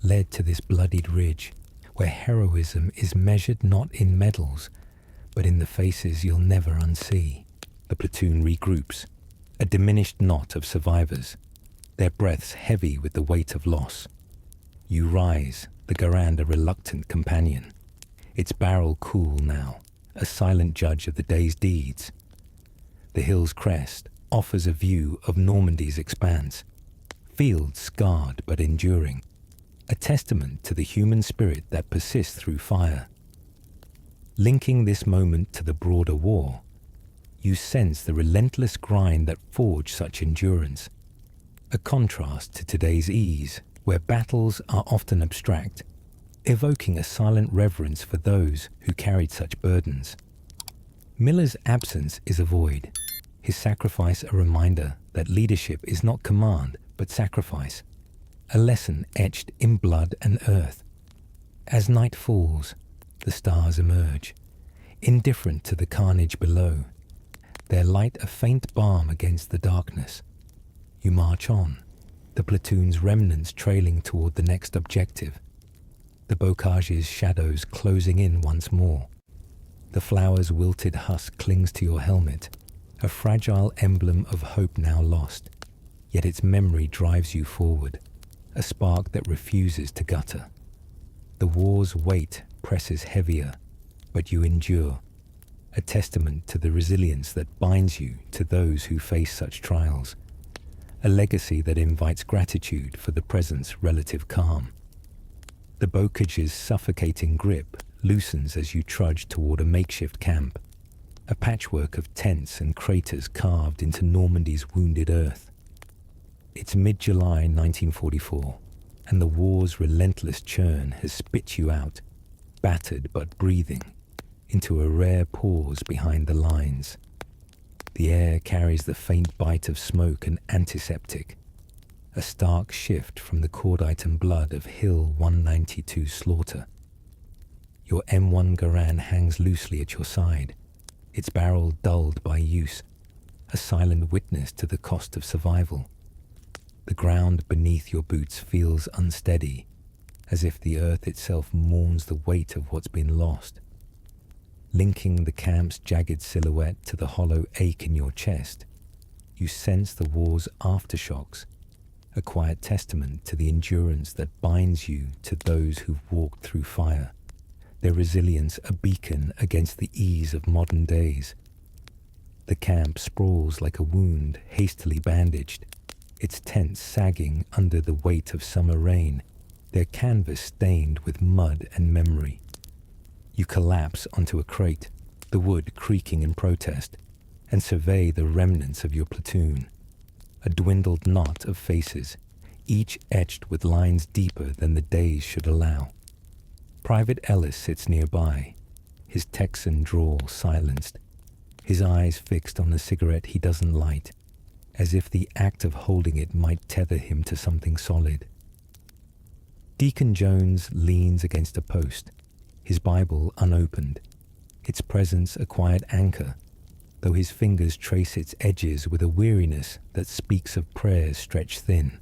led to this bloodied ridge, where heroism is measured not in medals, but in the faces you'll never unsee. The platoon regroups, a diminished knot of survivors, their breaths heavy with the weight of loss. You rise, the Garand a reluctant companion, its barrel cool now, a silent judge of the day's deeds. The hill's crest offers a view of Normandy's expanse, fields scarred but enduring, a testament to the human spirit that persists through fire. Linking this moment to the broader war, you sense the relentless grind that forged such endurance, a contrast to today's ease, where battles are often abstract, evoking a silent reverence for those who carried such burdens. Miller's absence is a void, his sacrifice a reminder that leadership is not command but sacrifice, a lesson etched in blood and earth. As night falls, the stars emerge, indifferent to the carnage below, their light a faint balm against the darkness. You march on, the platoon's remnants trailing toward the next objective, the bocage's shadows closing in once more. The flower's wilted husk clings to your helmet, a fragile emblem of hope now lost, yet its memory drives you forward, a spark that refuses to gutter. The war's weight presses heavier, but you endure, a testament to the resilience that binds you to those who face such trials, a legacy that invites gratitude for the present's relative calm. The bocage's suffocating grip loosens as you trudge toward a makeshift camp, a patchwork of tents and craters carved into Normandy's wounded earth. It's mid-July 1944, and the war's relentless churn has spit you out, battered but breathing, into a rare pause behind the lines. The air carries the faint bite of smoke and antiseptic, a stark shift from the cordite and blood of Hill 192 slaughter. Your M1 Garand hangs loosely at your side, its barrel dulled by use, a silent witness to the cost of survival. The ground beneath your boots feels unsteady, as if the earth itself mourns the weight of what's been lost. Linking the camp's jagged silhouette to the hollow ache in your chest, you sense the war's aftershocks, a quiet testament to the endurance that binds you to those who've walked through fire, their resilience a beacon against the ease of modern days. The camp sprawls like a wound hastily bandaged, its tents sagging under the weight of summer rain, their canvas stained with mud and memory. You collapse onto a crate, the wood creaking in protest, and survey the remnants of your platoon, a dwindled knot of faces, each etched with lines deeper than the days should allow. Private Ellis sits nearby, his Texan drawl silenced, his eyes fixed on the cigarette he doesn't light, as if the act of holding it might tether him to something solid. Deacon Jones leans against a post, his Bible unopened, its presence a quiet anchor, though his fingers trace its edges with a weariness that speaks of prayers stretched thin.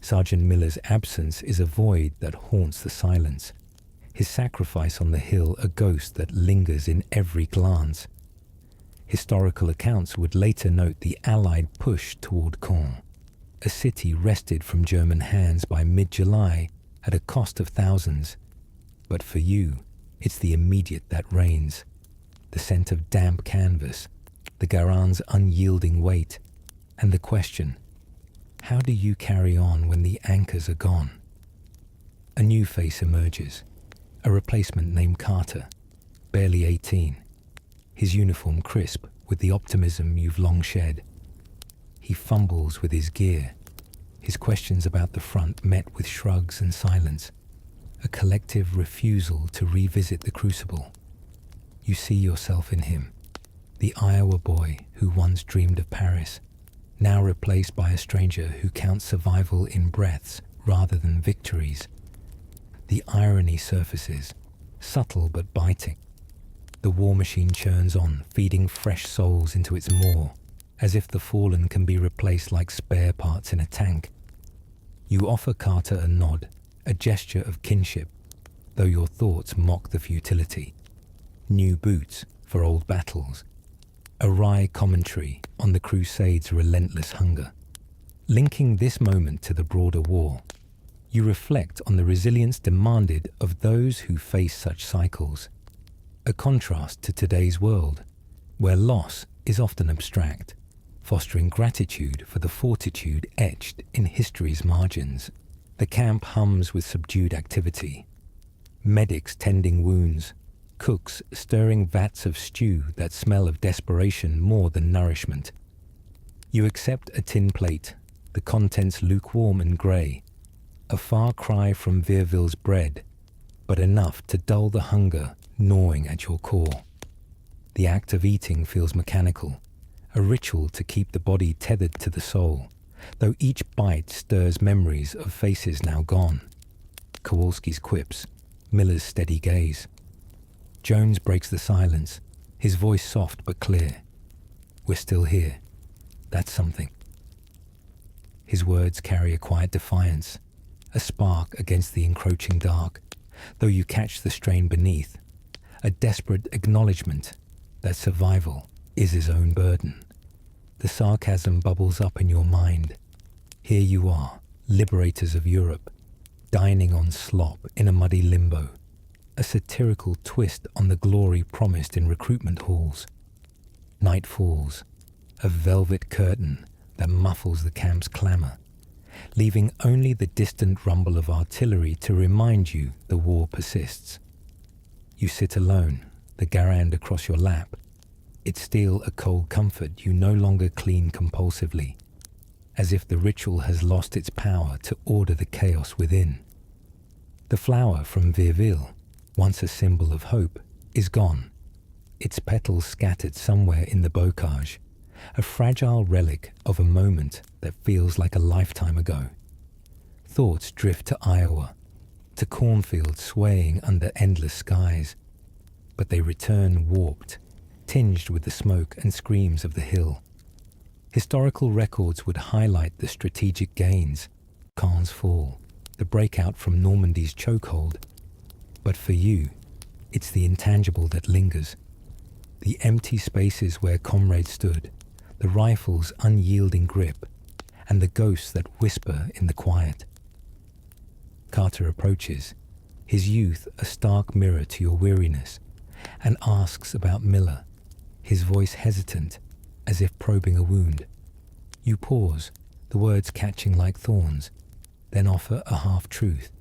Sergeant Miller's absence is a void that haunts the silence, his sacrifice on the hill a ghost that lingers in every glance. Historical accounts would later note the Allied push toward Caen, a city wrested from German hands by mid-July at a cost of thousands. But for you, it's the immediate that reigns. The scent of damp canvas, the Garand's unyielding weight, and the question, how do you carry on when the anchors are gone? A new face emerges, a replacement named Carter, barely 18, his uniform crisp with the optimism you've long shed. He fumbles with his gear, his questions about the front met with shrugs and silence, a collective refusal to revisit the crucible. You see yourself in him, the Iowa boy who once dreamed of Paris, now replaced by a stranger who counts survival in breaths rather than victories. The irony surfaces, subtle but biting. The war machine churns on, feeding fresh souls into its maw, as if the fallen can be replaced like spare parts in a tank. You offer Carter a nod, a gesture of kinship, though your thoughts mock the futility. New boots for old battles. A wry commentary on the Crusade's relentless hunger. Linking this moment to the broader war, you reflect on the resilience demanded of those who face such cycles. A contrast to today's world, where loss is often abstract, fostering gratitude for the fortitude etched in history's margins. The camp hums with subdued activity. Medics tending wounds, cooks stirring vats of stew that smell of desperation more than nourishment. You accept a tin plate, the contents lukewarm and grey, a far cry from Virville's bread, but enough to dull the hunger gnawing at your core. The act of eating feels mechanical, a ritual to keep the body tethered to the soul, though each bite stirs memories of faces now gone. Kowalski's quips, Miller's steady gaze. Jones breaks the silence, his voice soft but clear. We're still here. That's something. His words carry a quiet defiance, a spark against the encroaching dark, though you catch the strain beneath, a desperate acknowledgement that survival is his own burden. The sarcasm bubbles up in your mind. Here you are, liberators of Europe, dining on slop in a muddy limbo, a satirical twist on the glory promised in recruitment halls. Night falls, a velvet curtain that muffles the camp's clamour, leaving only the distant rumble of artillery to remind you the war persists. You sit alone, the Garand across your lap. It's still a cold comfort you no longer clean compulsively, as if the ritual has lost its power to order the chaos within. The flower from Virville, once a symbol of hope, is gone, its petals scattered somewhere in the bocage, a fragile relic of a moment that feels like a lifetime ago. Thoughts drift to Iowa, to cornfields swaying under endless skies, but they return warped, tinged with the smoke and screams of the hill. Historical records would highlight the strategic gains, Caen's fall, the breakout from Normandy's chokehold. But for you, it's the intangible that lingers. The empty spaces where comrades stood, the rifle's unyielding grip, and the ghosts that whisper in the quiet. Carter approaches, his youth a stark mirror to your weariness, and asks about Miller, his voice hesitant, as if probing a wound. You pause, the words catching like thorns, then offer a half-truth.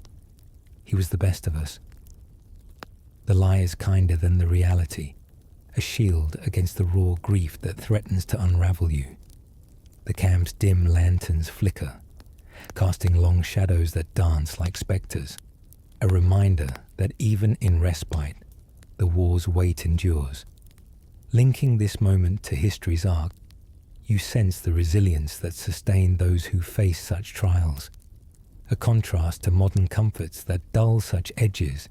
He was the best of us. The lie is kinder than the reality, a shield against the raw grief that threatens to unravel you. The camp's dim lanterns flicker, casting long shadows that dance like spectres, a reminder that even in respite, the war's weight endures. Linking this moment to history's arc, you sense the resilience that sustained those who face such trials, a contrast to modern comforts that dull such edges,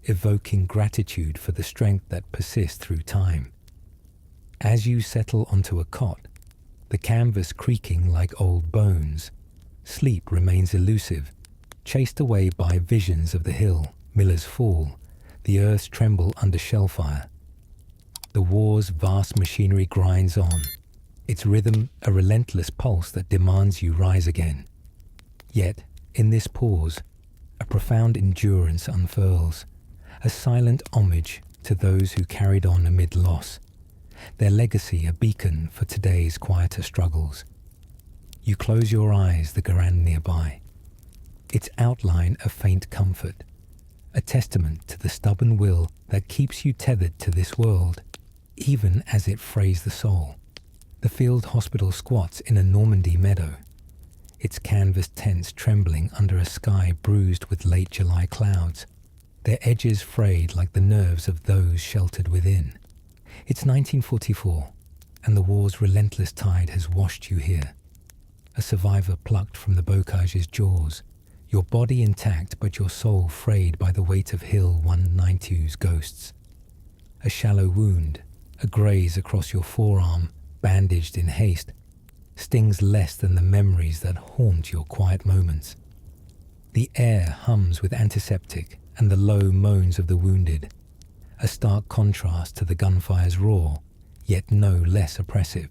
evoking gratitude for the strength that persists through time. As you settle onto a cot, the canvas creaking like old bones, sleep remains elusive, chased away by visions of the hill, Miller's fall, the earth's tremble under shellfire. The war's vast machinery grinds on, its rhythm a relentless pulse that demands you rise again. Yet, in this pause, a profound endurance unfurls, a silent homage to those who carried on amid loss, their legacy a beacon for today's quieter struggles. You close your eyes, the Garand nearby, its outline a faint comfort, a testament to the stubborn will that keeps you tethered to this world, even as it frays the soul. The field hospital squats in a Normandy meadow, its canvas tents trembling under a sky bruised with late July clouds, their edges frayed like the nerves of those sheltered within. It's 1944, and the war's relentless tide has washed you here. A survivor plucked from the bocage's jaws, your body intact but your soul frayed by the weight of Hill 192's ghosts. A shallow wound, a graze across your forearm, bandaged in haste, stings less than the memories that haunt your quiet moments. The air hums with antiseptic and the low moans of the wounded, a stark contrast to the gunfire's roar, yet no less oppressive.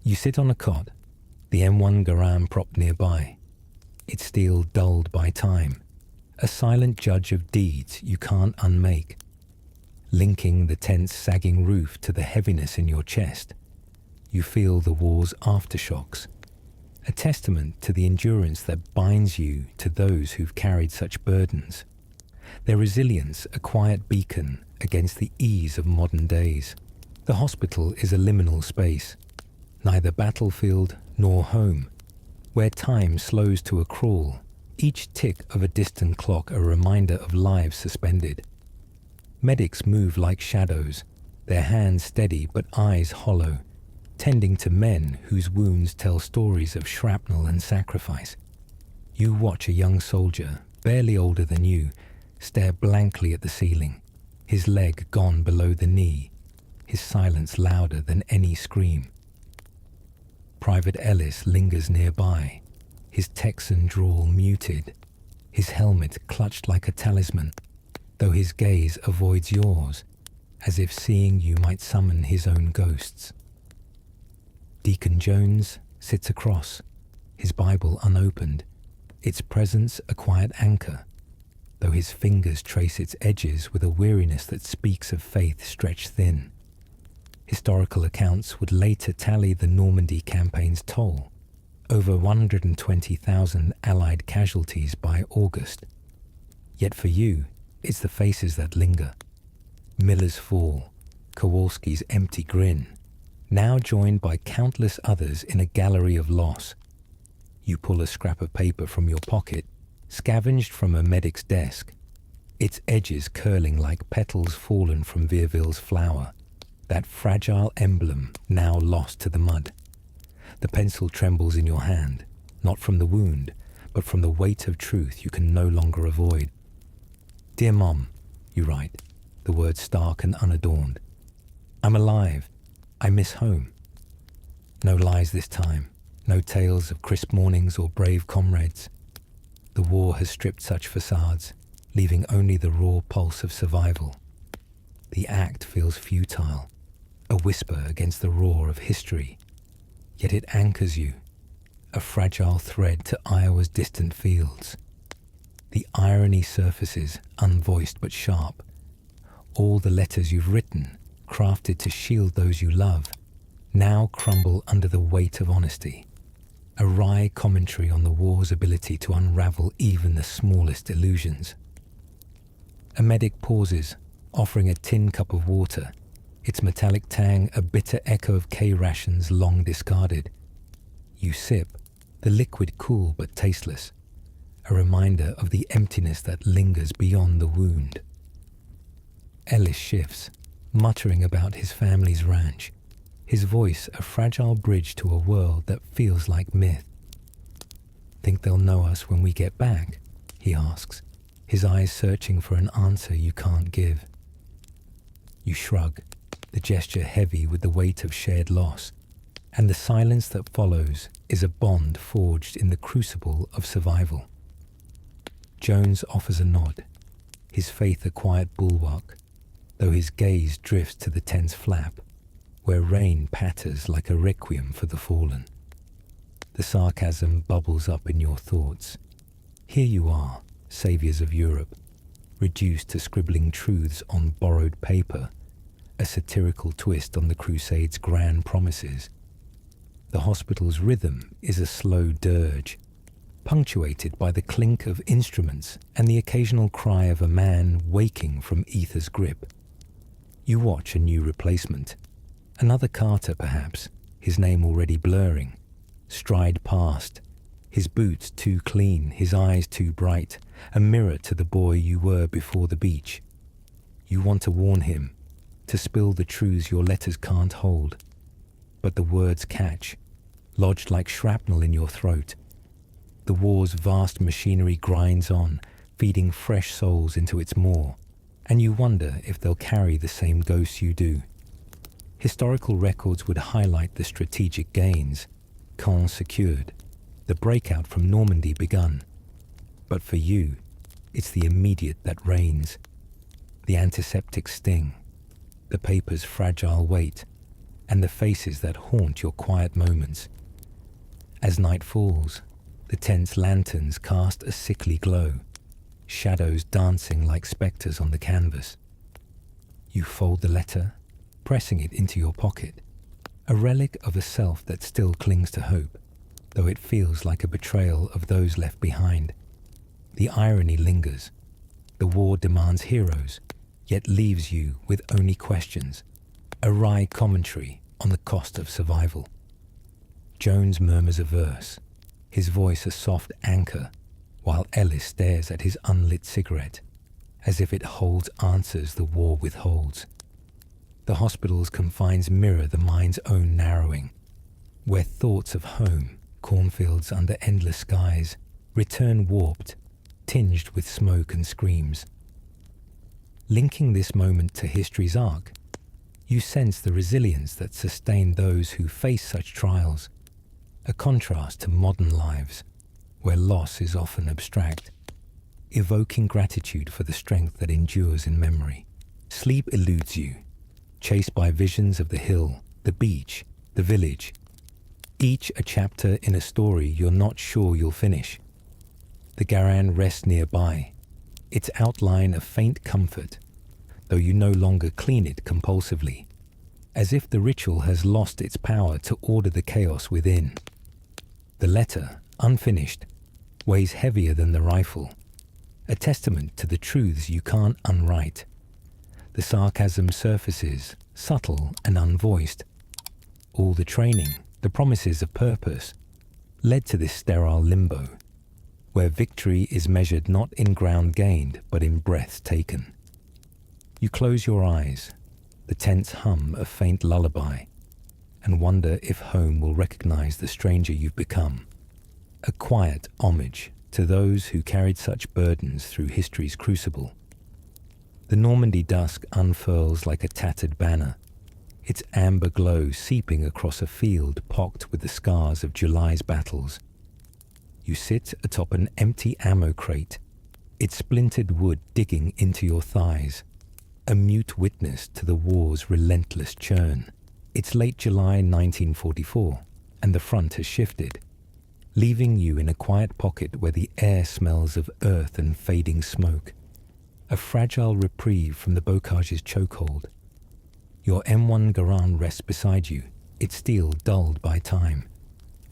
You sit on a cot, the M1 Garand propped nearby, its steel dulled by time, a silent judge of deeds you can't unmake, linking the tent's sagging roof to the heaviness in your chest. You feel the war's aftershocks, a testament to the endurance that binds you to those who've carried such burdens, their resilience a quiet beacon against the ease of modern days. The hospital is a liminal space, neither battlefield nor home, where time slows to a crawl, each tick of a distant clock a reminder of lives suspended. Medics move like shadows, their hands steady but eyes hollow, tending to men whose wounds tell stories of shrapnel and sacrifice. You watch a young soldier, barely older than you, stare blankly at the ceiling, his leg gone below the knee, his silence louder than any scream. Private Ellis lingers nearby, his Texan drawl muted, his helmet clutched like a talisman, though his gaze avoids yours, as if seeing you might summon his own ghosts. Deacon Jones sits across, his Bible unopened, its presence a quiet anchor, though his fingers trace its edges with a weariness that speaks of faith stretched thin. Historical accounts would later tally the Normandy campaign's toll, over 120,000 Allied casualties by August. Yet for you, it's the faces that linger. Miller's fall, Kowalski's empty grin, now joined by countless others in a gallery of loss. You pull a scrap of paper from your pocket, scavenged from a medic's desk, its edges curling like petals fallen from Virville's flower, that fragile emblem now lost to the mud. The pencil trembles in your hand, not from the wound, but from the weight of truth you can no longer avoid. "Dear Mom," you write, the words stark and unadorned. "I'm alive. I miss home." No lies this time, no tales of crisp mornings or brave comrades. The war has stripped such facades, leaving only the raw pulse of survival. The act feels futile, a whisper against the roar of history, yet it anchors you, a fragile thread to Iowa's distant fields. The irony surfaces, unvoiced but sharp. All the letters you've written, crafted to shield those you love, now crumble under the weight of honesty. A wry commentary on the war's ability to unravel even the smallest illusions. A medic pauses, offering a tin cup of water, its metallic tang a bitter echo of K-rations long discarded. You sip, the liquid cool but tasteless, a reminder of the emptiness that lingers beyond the wound. Ellis shifts, muttering about his family's ranch, his voice a fragile bridge to a world that feels like myth. "Think they'll know us when we get back?" he asks, his eyes searching for an answer you can't give. You shrug, the gesture heavy with the weight of shared loss, and the silence that follows is a bond forged in the crucible of survival. Jones offers a nod, his faith a quiet bulwark, though his gaze drifts to the tent's flap, where rain patters like a requiem for the fallen. The sarcasm bubbles up in your thoughts. Here you are, saviors of Europe, reduced to scribbling truths on borrowed paper, a satirical twist on the Crusade's grand promises. The hospital's rhythm is a slow dirge, punctuated by the clink of instruments and the occasional cry of a man waking from ether's grip. You watch a new replacement, another Carter perhaps, his name already blurring, stride past, his boots too clean, his eyes too bright, a mirror to the boy you were before the beach. You want to warn him, to spill the truths your letters can't hold, but the words catch, lodged like shrapnel in your throat. The war's vast machinery grinds on, feeding fresh souls into its maw, and you wonder if they'll carry the same ghosts you do. Historical records would highlight the strategic gains, Caen secured, the breakout from Normandy begun. But for you, it's the immediate that reigns, the antiseptic sting, the paper's fragile weight, and the faces that haunt your quiet moments. As night falls, the tense lanterns cast a sickly glow, shadows dancing like spectres on the canvas. You fold the letter, pressing it into your pocket, a relic of a self that still clings to hope, though it feels like a betrayal of those left behind. The irony lingers. The war demands heroes, yet leaves you with only questions, a wry commentary on the cost of survival. Jones murmurs a verse, his voice a soft anchor, while Ellis stares at his unlit cigarette, as if it holds answers the war withholds. The hospital's confines mirror the mind's own narrowing, where thoughts of home, cornfields under endless skies, return warped, tinged with smoke and screams. Linking this moment to history's arc, you sense the resilience that sustained those who face such trials, a contrast to modern lives, where loss is often abstract, evoking gratitude for the strength that endures in memory. Sleep eludes you, chased by visions of the hill, the beach, the village, each a chapter in a story you're not sure you'll finish. The Garand rests nearby, its outline a faint comfort, though you no longer clean it compulsively, as if the ritual has lost its power to order the chaos within. The letter, unfinished, weighs heavier than the rifle, a testament to the truths you can't unwrite. The sarcasm surfaces, subtle and unvoiced. All the training, the promises of purpose, led to this sterile limbo, where victory is measured not in ground gained, but in breaths taken. You close your eyes, the tense hum a faint lullaby, and wonder if home will recognize the stranger you've become. A quiet homage to those who carried such burdens through history's crucible. The Normandy dusk unfurls like a tattered banner, its amber glow seeping across a field pocked with the scars of July's battles. You sit atop an empty ammo crate, its splintered wood digging into your thighs, a mute witness to the war's relentless churn. It's late July 1944, and the front has shifted, leaving you in a quiet pocket where the air smells of earth and fading smoke. A fragile reprieve from the bocage's chokehold. Your M1 Garand rests beside you, its steel dulled by time.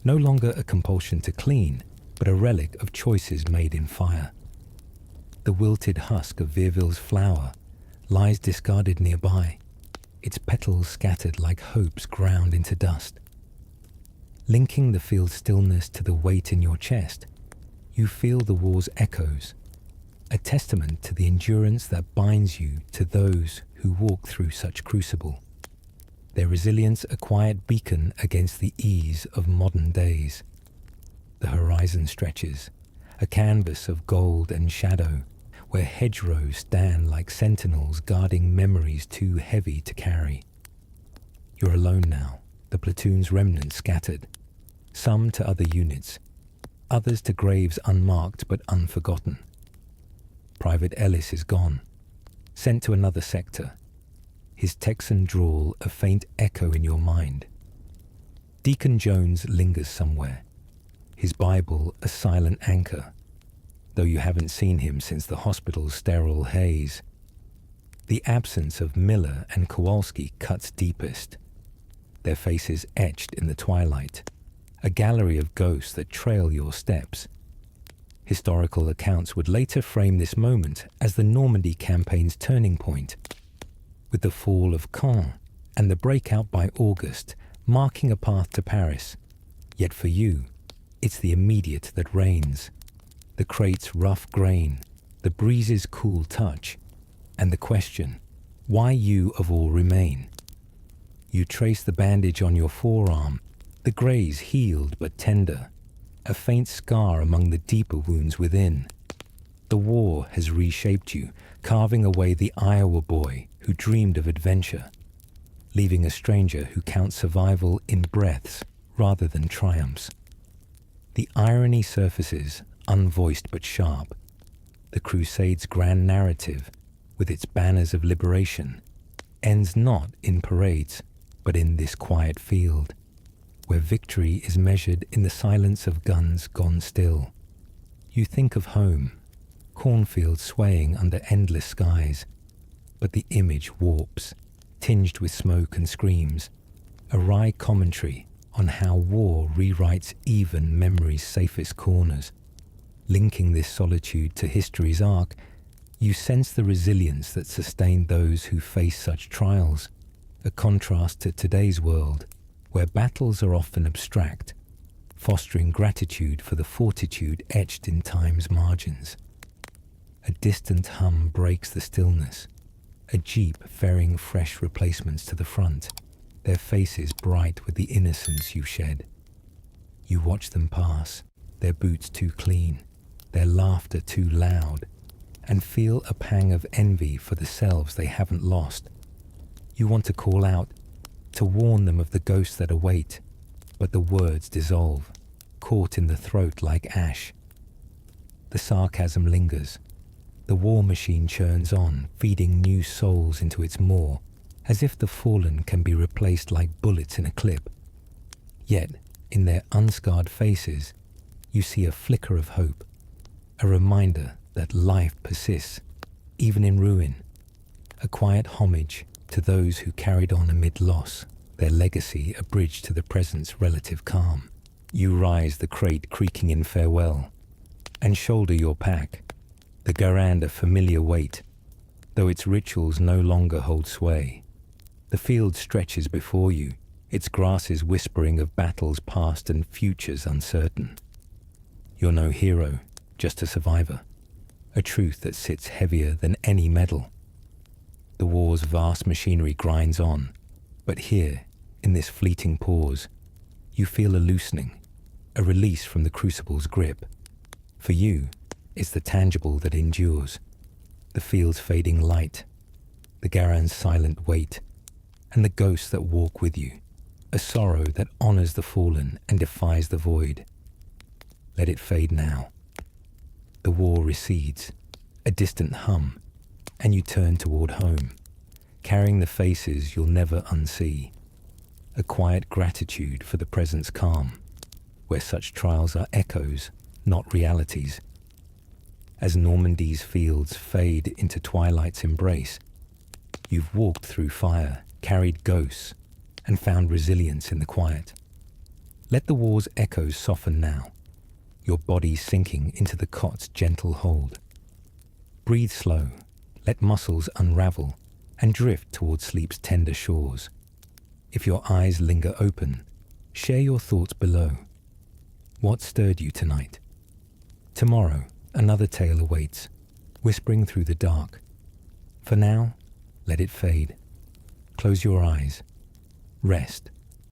No longer a compulsion to clean, but a relic of choices made in fire. The wilted husk of Virville's flower lies discarded nearby, its petals scattered like hopes ground into dust. Linking the field's stillness to the weight in your chest, you feel the war's echoes, a testament to the endurance that binds you to those who walk through such crucible. Their resilience a quiet beacon against the ease of modern days. The horizon stretches, a canvas of gold and shadow, where hedgerows stand like sentinels guarding memories too heavy to carry. You're alone now, the platoon's remnants scattered, some to other units, others to graves unmarked but unforgotten. Private Ellis is gone, sent to another sector, his Texan drawl a faint echo in your mind. Deacon Jones lingers somewhere, his Bible a silent anchor, though you haven't seen him since the hospital's sterile haze. The absence of Miller and Kowalski cuts deepest, their faces etched in the twilight, a gallery of ghosts that trail your steps. Historical accounts would later frame this moment as the Normandy campaign's turning point. With the fall of Caen and the breakout by August, marking a path to Paris. Yet for you, it's the immediate that reigns. The crate's rough grain, the breeze's cool touch, and the question, why you of all remain. You trace the bandage on your forearm, the graze healed but tender, a faint scar among the deeper wounds within. The war has reshaped you, carving away the Iowa boy who dreamed of adventure, leaving a stranger who counts survival in breaths rather than triumphs. The irony surfaces, unvoiced but sharp. The Crusade's grand narrative, with its banners of liberation, ends not in parades, but in this quiet field, where victory is measured in the silence of guns gone still. You think of home, cornfields swaying under endless skies, but the image warps, tinged with smoke and screams, a wry commentary on how war rewrites even memory's safest corners. Linking this solitude to history's arc, you sense the resilience that sustained those who face such trials, a contrast to today's world, where battles are often abstract, fostering gratitude for the fortitude etched in time's margins. A distant hum breaks the stillness, a jeep ferrying fresh replacements to the front, their faces bright with the innocence you shed. You watch them pass, their boots too clean, their laughter too loud, and feel a pang of envy for the selves they haven't lost. You want to call out, to warn them of the ghosts that await, but the words dissolve, caught in the throat like ash. The sarcasm lingers. The war machine churns on, feeding new souls into its maw, as if the fallen can be replaced like bullets in a clip. Yet, in their unscarred faces, you see a flicker of hope, a reminder that life persists, even in ruin, a quiet homage to those who carried on amid loss, their legacy a bridge to the present's relative calm. You rise, the crate creaking in farewell, and shoulder your pack, the Garand a familiar weight, though its rituals no longer hold sway. The field stretches before you, its grasses whispering of battles past and futures uncertain. You're no hero, just a survivor, a truth that sits heavier than any medal. The war's vast machinery grinds on, but here, in this fleeting pause, you feel a loosening, a release from the crucible's grip. For you, it's the tangible that endures, the field's fading light, the Garand's silent weight, and the ghosts that walk with you, a sorrow that honors the fallen and defies the void. Let it fade now. The war recedes, a distant hum, and you turn toward home, carrying the faces you'll never unsee, a quiet gratitude for the present's calm, where such trials are echoes, not realities. As Normandy's fields fade into twilight's embrace, you've walked through fire, carried ghosts, and found resilience in the quiet. Let the war's echoes soften now, your body sinking into the cot's gentle hold. Breathe slow, let muscles unravel, and drift toward sleep's tender shores. If your eyes linger open, share your thoughts below. What stirred you tonight? Tomorrow, another tale awaits, whispering through the dark. For now, let it fade. Close your eyes. Rest.